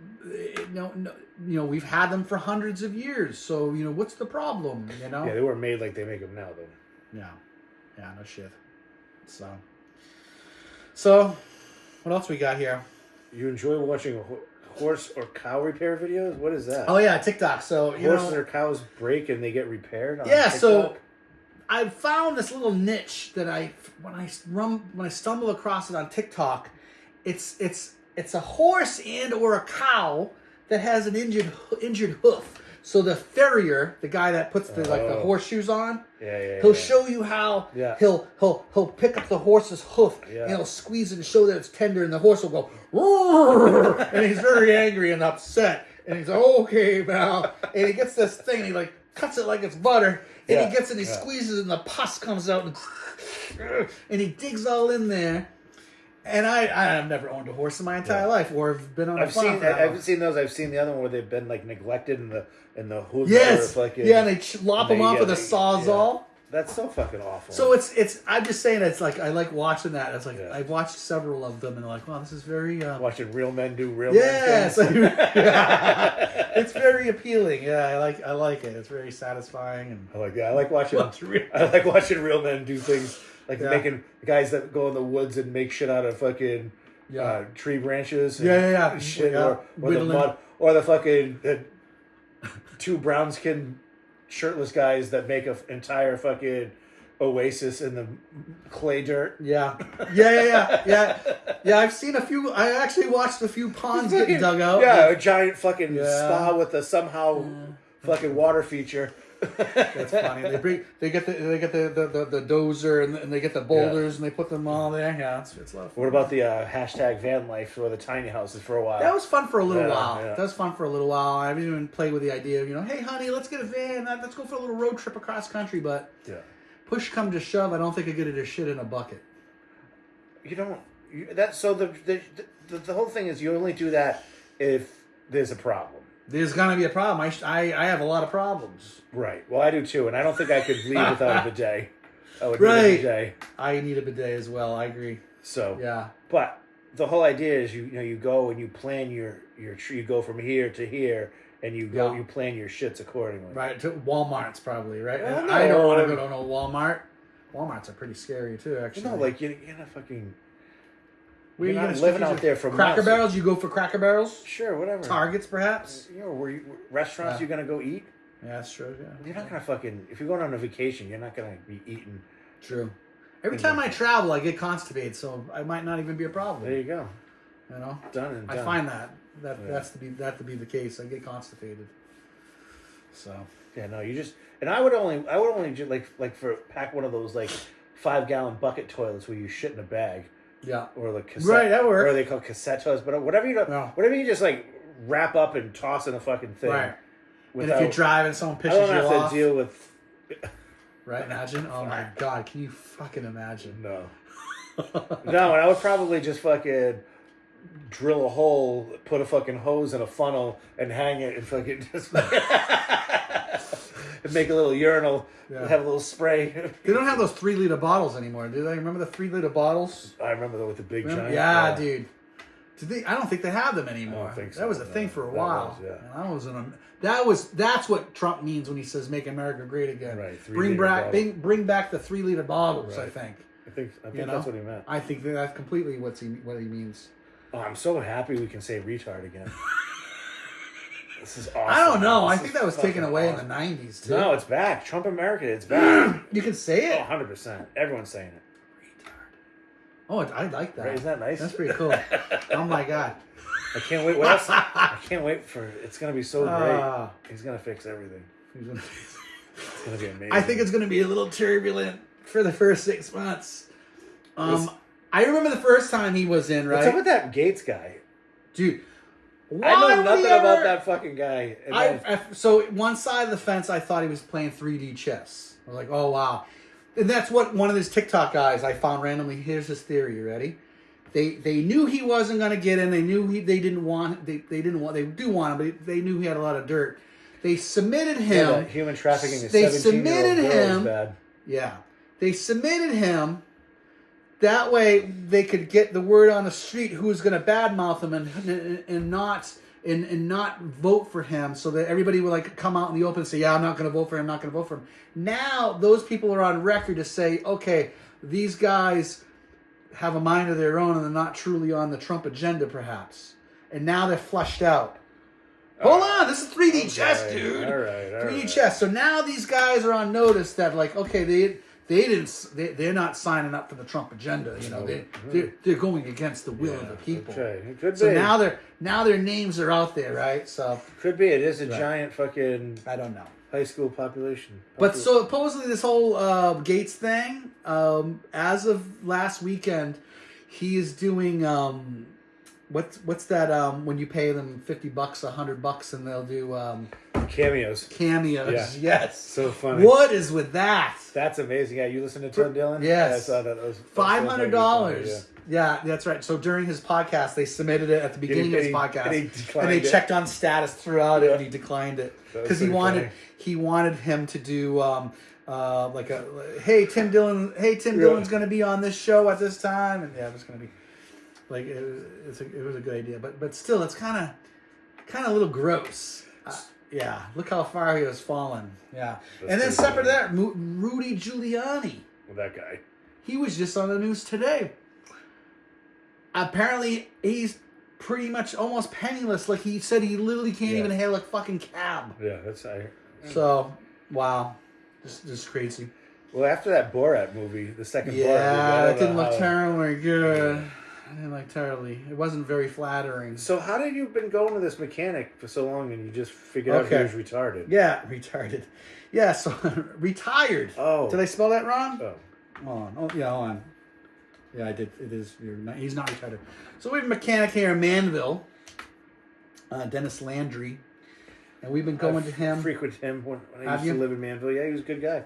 we've had them for hundreds of years. So what's the problem? Yeah, they weren't made like they make them now though. Yeah. Yeah, no shit. So, what else we got here? You enjoy watching horse or cow repair videos? What is that? Oh yeah, TikTok. So horses or cows break and they get repaired on TikTok. So I found this little niche that when I stumble across it on TikTok, it's a horse and or a cow that has an injured hoof. So the farrier, the guy that puts the horseshoes on, he'll show you how he'll pick up the horse's hoof and he'll squeeze it and show that it's tender, and the horse will go roar, and he's very angry and upset, and he's like, okay, pal, and he gets this thing and he like cuts it like it's butter, and he gets it, he squeezes it, and the pus comes out, and he digs all in there. And I've never owned a horse in my entire life, or have been on a farm. I've seen those. I've seen the other one where they've been like neglected and the hooves are fucking, and they lop them off with a sawzall. Yeah. That's so fucking awful. So it's I'm just saying, it's like I like watching that. It's like I've watched several of them and like, wow, this is very watching real men do real men things. It's very appealing. Yeah, I like it. It's very satisfying, and I like that. I like watching real men do things. Like making guys that go in the woods and make shit out of fucking tree branches. And shit, or the mud, or the fucking two brown skinned shirtless guys that make an entire fucking oasis in the clay dirt. Yeah. I've seen a few. I actually watched a few ponds getting dug out. Yeah, a giant fucking spa with a somehow fucking water feature. That's funny. They get the dozer and they get the boulders and they put them all there. Yeah, it's a lot of fun. What about the hashtag van life or the tiny houses for a while? That was fun for a little while. That was fun for a little while. I've even played with the idea of, hey honey, let's get a van. Let's go for a little road trip across country. But push come to shove, I don't think I get it a shit in a bucket. You don't. The whole thing is you only do that if there's a problem. There's gonna be a problem. I have a lot of problems. Right. Well, I do too, and I don't think I could leave without a bidet. I would need a bidet. I need a bidet as well. I agree. So but the whole idea is you go and you plan your you go from here to here, and you go you plan your shits accordingly. Right. To Walmart's probably right. Well, I don't want to go to no Walmart. Walmarts are pretty scary too, actually. No, like you're not fucking. You're not living out there for Cracker Barrels. You go for Cracker Barrels. Sure, whatever. Targets, perhaps. Restaurants you're gonna go eat. Yeah, that's true. Yeah. You're not gonna fucking. If you're going on a vacation, you're not gonna be eating. True. Every time I travel, I get constipated, so I might not even be a problem. There you go. Done and done. I find that's to be the case. I get constipated. So. Yeah, no, you just I would only just like for pack one of those like 5-gallon bucket toilets where you shit in a bag. Yeah, or the cassette, right, that works. Or they call cassette toilets, but whatever you just like wrap up and toss in a fucking thing. Right. And if you're driving, someone pisses you off. I don't have to deal with. Right, imagine. Oh my god, can you fucking imagine? No. No, and I would probably just fucking drill a hole, put a fucking hose in a funnel, and hang it, and fucking just and make a little urinal. Yeah. Have a little spray. They don't have those 3-liter bottles anymore, do they? Remember the 3-liter bottles? I rember them with the big giant. Yeah, dude. I don't think they have them anymore. I don't think so. That was a thing for a while. That's what Trump means when he says "Make America Great Again." Right. Bring back the 3-liter bottles. Right. I think that's what he meant. I think that's completely what he means. Oh, I'm so happy we can say retard again. This is awesome. I don't know. I think that was taken away in the 90s, too. No, it's back. Trump America, it's back. You can say it? Oh, 100%. Everyone's saying it. Retard. Oh, I like that. Right, isn't that nice? That's pretty cool. Oh, my God. I can't wait. What else? I can't wait for it's going to be so great. He's going to fix everything. It's going to be amazing. I think it's going to be a little turbulent for the first 6 months. I remember the first time he was in, right? What's up with that Gates guy? Dude. I know nothing about that fucking guy. So one side of the fence, I thought he was playing 3D chess. I was like, oh wow, and that's what one of these TikTok guys I found randomly. Here's his theory. You ready? They knew he wasn't going to get in. They knew they do want him, but they knew he had a lot of dirt. They submitted him. Yeah, human trafficking. They submitted him. Bad. Yeah, they submitted him. That way, they could get the word on the street who's going to badmouth him and not and not vote for him, so that everybody would like come out in the open and say, yeah, I'm not going to vote for him, not going to vote for him. Now those people are on record to say, okay, these guys have a mind of their own and they're not truly on the Trump agenda, perhaps. And now they're flushed out. Hold on, this is 3D chess, dude. All right. 3D chess. So now these guys are on notice that, like, okay, they're not signing up for the Trump agenda. You know, they're going against the will of the people. Okay. It could So be. now their names are out there, right? So Could be. It is a giant fucking I don't know. high school population. But so supposedly this whole Gates thing, as of last weekend, he is doing what's that when you pay them $50, $100, and they'll do cameos. Cameos, Yeah. yes. So funny. What is with that? That's amazing. Yeah, you listen to Tim Dillon? Yes. Yeah, I saw that. That was $500. Yeah, that's right. So during his podcast, they submitted it at the beginning of his podcast, and they checked on status throughout it, and he declined it because he wanted him to do like a hey Tim Dillon's going to be on this show at this time, and it was going to be like it was a good idea, but still it's kind of a little gross. Yeah, look how far he has fallen. Yeah, and then separate to that, Rudy Giuliani. Well, that guy. He was just on the news today. Apparently, he's pretty much almost penniless. Like he said, he literally can't even hail a fucking cab. Yeah, that's. So, wow, just crazy. Well, after that Borat movie, the second Borat movie, that didn't look terribly good. I didn't like terribly. It wasn't very flattering. So how did you been going to this mechanic for so long and you just figured out he was retarded? Yeah, retarded. Yeah, so retired. Oh. Did I spell that wrong? Oh. Hold on. Oh, yeah, hold on. Yeah, I did. It is. He's not retarded. So we have a mechanic here in Manville, Dennis Landry, and we've been going to him. Frequent him when I used to live in Manville. Yeah, he was a good guy.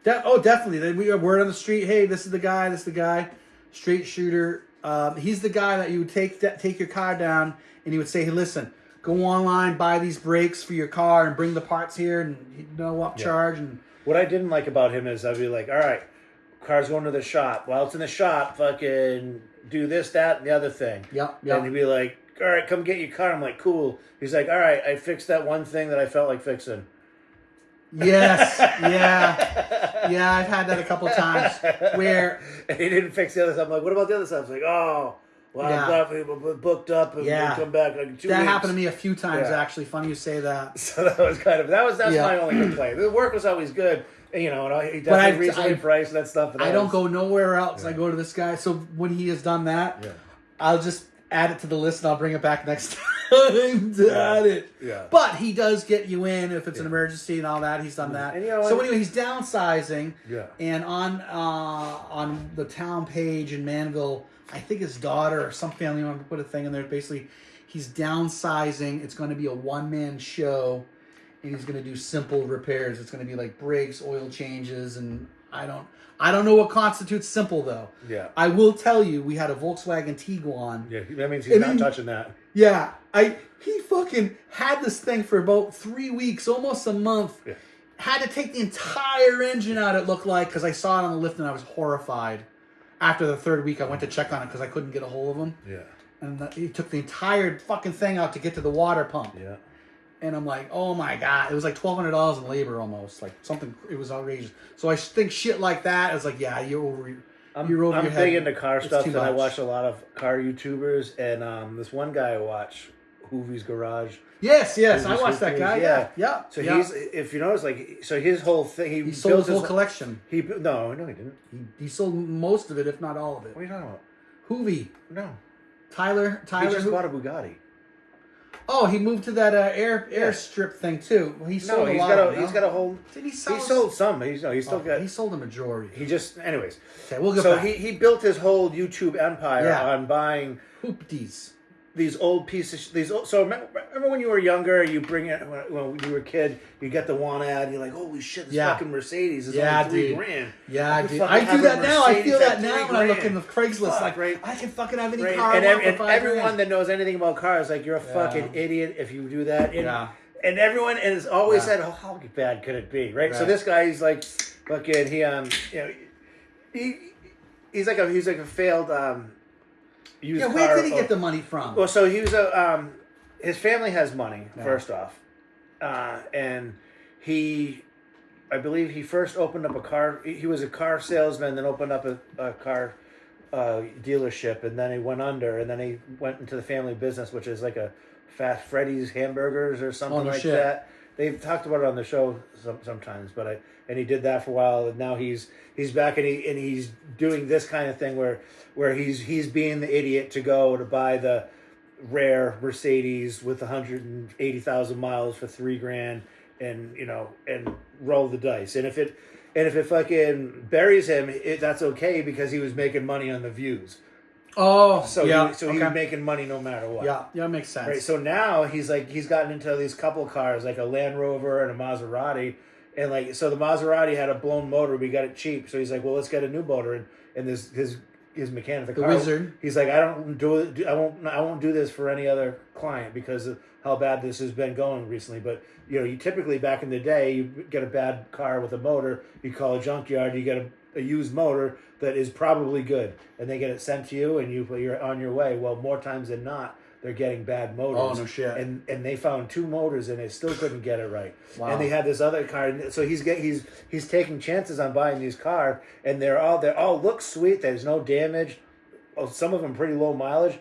Definitely. We got word on the street. Hey, this is the guy. This is the guy. Straight shooter. He's the guy that you would take your car down, and he would say, "Hey, listen, go online, buy these brakes for your car, and bring the parts here, and upcharge." And what I didn't like about him is I'd be like, "All right, car's going to the shop. While it's in the shop, fucking do this, that, and the other thing." Yep. And he'd be like, "All right, come get your car." I'm like, "Cool." He's like, "All right, I fixed that one thing that I felt like fixing." Yes. Yeah, I've had that a couple times where and he didn't fix the other stuff. I'm like, "What about the other stuff?" It's like, "Oh, well, I'm booked up and we'll come back like 2 weeks." That happened to me a few times actually. Funny you say that. So that was that's my only complaint. The work was always good. And, he definitely reasonably priced that stuff. I don't go nowhere else. I go to this guy. So when he has done that, I'll just add it to the list and I'll bring it back next time to add it. Yeah. But he does get you in if it's an emergency and all that. He's done that. And, so anyway, he's downsizing. Yeah. And on the town page in Manville, I think his daughter or some family member put a thing in there. Basically, he's downsizing. It's going to be a one-man show. And he's going to do simple repairs. It's going to be like brakes, oil changes, and I don't know what constitutes simple though. Yeah. I will tell you, we had a Volkswagen Tiguan. Yeah, that means he's not touching that. Yeah, he fucking had this thing for about 3 weeks, almost a month. Yeah. Had to take the entire engine out. It looked like because I saw it on the lift and I was horrified. After the third week, I went to check on it because I couldn't get a hold of him. Yeah. And he took the entire fucking thing out to get to the water pump. Yeah. And I'm like, oh my God. It was like $1,200 in labor almost. Like something, it was outrageous. So I think shit like that is like, yeah, you're over your head. I'm big into car stuff, and I much. watch a lot of car YouTubers. And this one guy I watch, Hoovy's Garage. Yes, I watched that guy. Yeah. So he's, if you notice, like, so his whole thing, he sold his whole collection. No, he didn't. He sold most of it, if not all of it. What are you talking about? Hoovy. No. Tyler. He just bought a Bugatti. Oh, he moved to that airstrip thing too. He sold he's got a whole. Did he sell? He sold some. He still got. He sold a majority. He just, anyways. Okay, we'll get so back. he built his whole YouTube empire on buying hoopties. These old pieces. So remember when you were younger, you bring it when you were a kid, you get the one ad, you're like, holy shit, this fucking Mercedes is only $3,000. Yeah, dude. I do that now. I feel that now when I look in the Craigslist. Like, I can fucking have any car. And everyone that knows anything about cars, like, you're a fucking idiot if you do that. And everyone has always said, oh, how bad could it be, right? So this guy, he's like, fucking, he's like a failed. Where did he get the money from? Well, so he was his family has money, Yeah. first off. And I believe he first opened up a car. He was a car salesman, then opened up a car dealership, and then he went under, and then he went into the family business, which is like a Fast Freddy's hamburgers or something no like shit. that. They've talked about it on the show sometimes, and he did that for a while, and now he's back, and he's doing this kind of thing where he's being the idiot to go to buy the rare Mercedes with 180,000 miles for $3,000, and roll the dice. And if it fucking buries him, that's okay because he was making money on the views. Oh, So yeah. he was making money no matter what. Yeah, makes sense. Right. So now he's gotten into these couple cars, like a Land Rover and a Maserati, and so the Maserati had a blown motor. We got it cheap, so he's like, well, let's get a new motor. And this his mechanic, the car wizard. He's like, I won't do this for any other client because of how bad this has been going recently. But you typically back in the day, you get a bad car with a motor, you call a junkyard, you get a used motor that is probably good, and they get it sent to you, and you're on your way. Well, more times than not, they're getting bad motors. Oh, no shit. And they found 2 motors, and they still couldn't get it right. Wow. And they had this other car, so he's taking chances on buying these cars, and they all look sweet. There's no damage. Well, some of them pretty low mileage,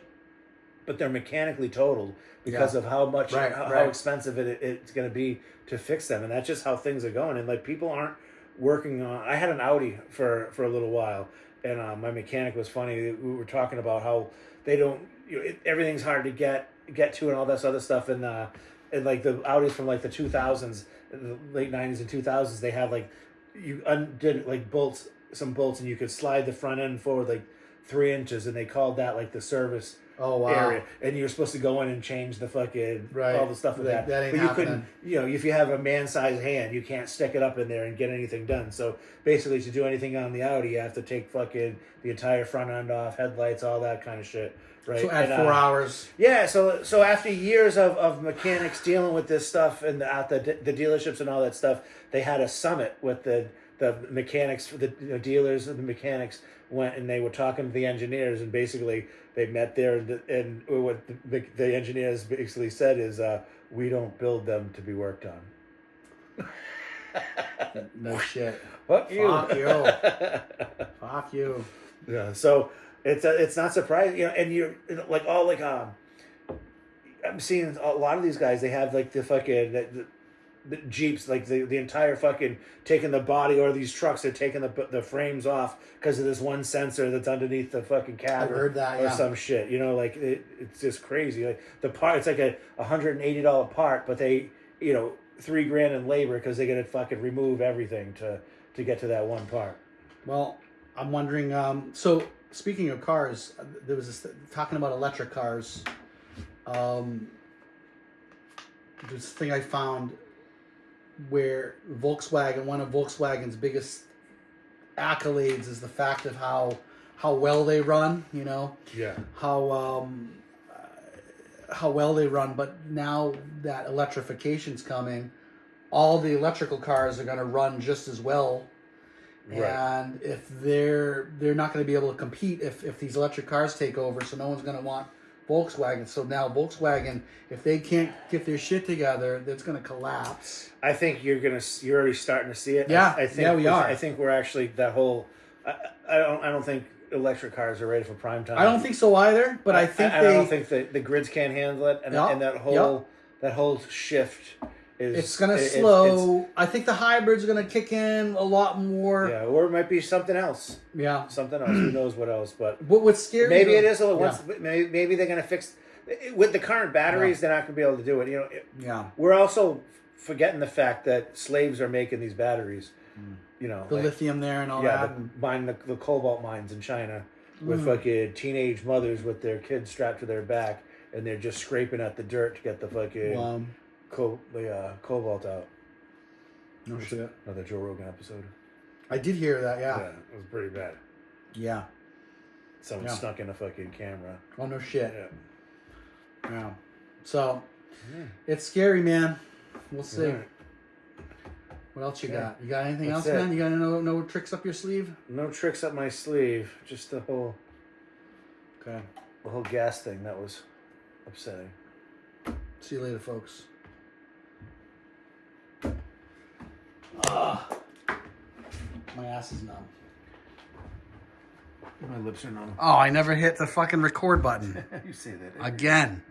but they're mechanically totaled because of how much how expensive it's going to be to fix them, and that's just how things are going. And people aren't working on. I had an Audi for a little while, and my mechanic was funny. We were talking about how they don't. Everything's hard to get to, and all this other stuff. And the Audis from the 2000s, the late 90s and 2000s, they have you undid some bolts, and you could slide the front end forward 3 inches, and they called that the service. Oh, wow. Area, and you're supposed to go in and change the fucking all the stuff with that. That ain't but you happening. couldn't, if you have a man-sized hand, you can't stick it up in there and get anything done. So basically, to do anything on the Audi, you have to take fucking the entire front end off, headlights, all that kind of shit. Right. So at 4 hours. Yeah. So after years of mechanics dealing with this stuff and at the dealerships and all that stuff, they had a summit with the mechanics, the dealers and the mechanics went, and they were talking to the engineers, and basically they met there, and what the engineers basically said is, we don't build them to be worked on. No shit. Fuck you. Fuck you. Fuck you. Yeah. So it's not surprising, and you're I'm seeing a lot of these guys. They have the fucking the Jeeps, the entire fucking taking the body, or these trucks, they're taking the frames off because of this one sensor that's underneath the fucking cab. I've heard that, or some shit. It's just crazy. The part, it's a $180 part, but they, $3,000 in labor because they got to fucking remove everything to get to that one part. Well, I'm wondering. So speaking of cars, there was this talking about electric cars. This thing I found where one of Volkswagen's biggest accolades is the fact of how well they run. Yeah. How well they run. But now that electrification's coming, all the electrical cars are going to run just as well. Right. And if they're not going to be able to compete if these electric cars take over, so no one's going to want Volkswagen. So now Volkswagen, if they can't get their shit together, it's going to collapse. I think you're already starting to see it. Yeah, I think we are. I think we're actually that whole. I don't think electric cars are ready for prime time. I don't think so either. But I think I don't think the grids can't handle it, and that whole shift. It's going to slow. I think the hybrids are going to kick in a lot more. Yeah, or it might be something else. Yeah. Something else. Who knows what else? But what's scary? Maybe it is. Maybe they're going to fix... With the current batteries, they're not going to be able to do it. Yeah. We're also forgetting the fact that slaves are making these batteries. The lithium there and all that. The cobalt mines in China with fucking teenage mothers with their kids strapped to their back, and they're just scraping at the dirt to get the fucking... cobalt out. No shit. Another Joe Rogan episode. I did hear that, yeah. Yeah, it was pretty bad. Yeah. Someone snuck in a fucking camera. Oh, no shit. Yeah. So, it's scary, man. We'll see. Right. What else you got? You got anything That's else, it. man? You got no tricks up your sleeve? No tricks up my sleeve. Just the whole Okay. gas thing that was upsetting. See you later, folks. My ass is numb. My lips are numb. Oh, I never hit the fucking record button. You say that Again.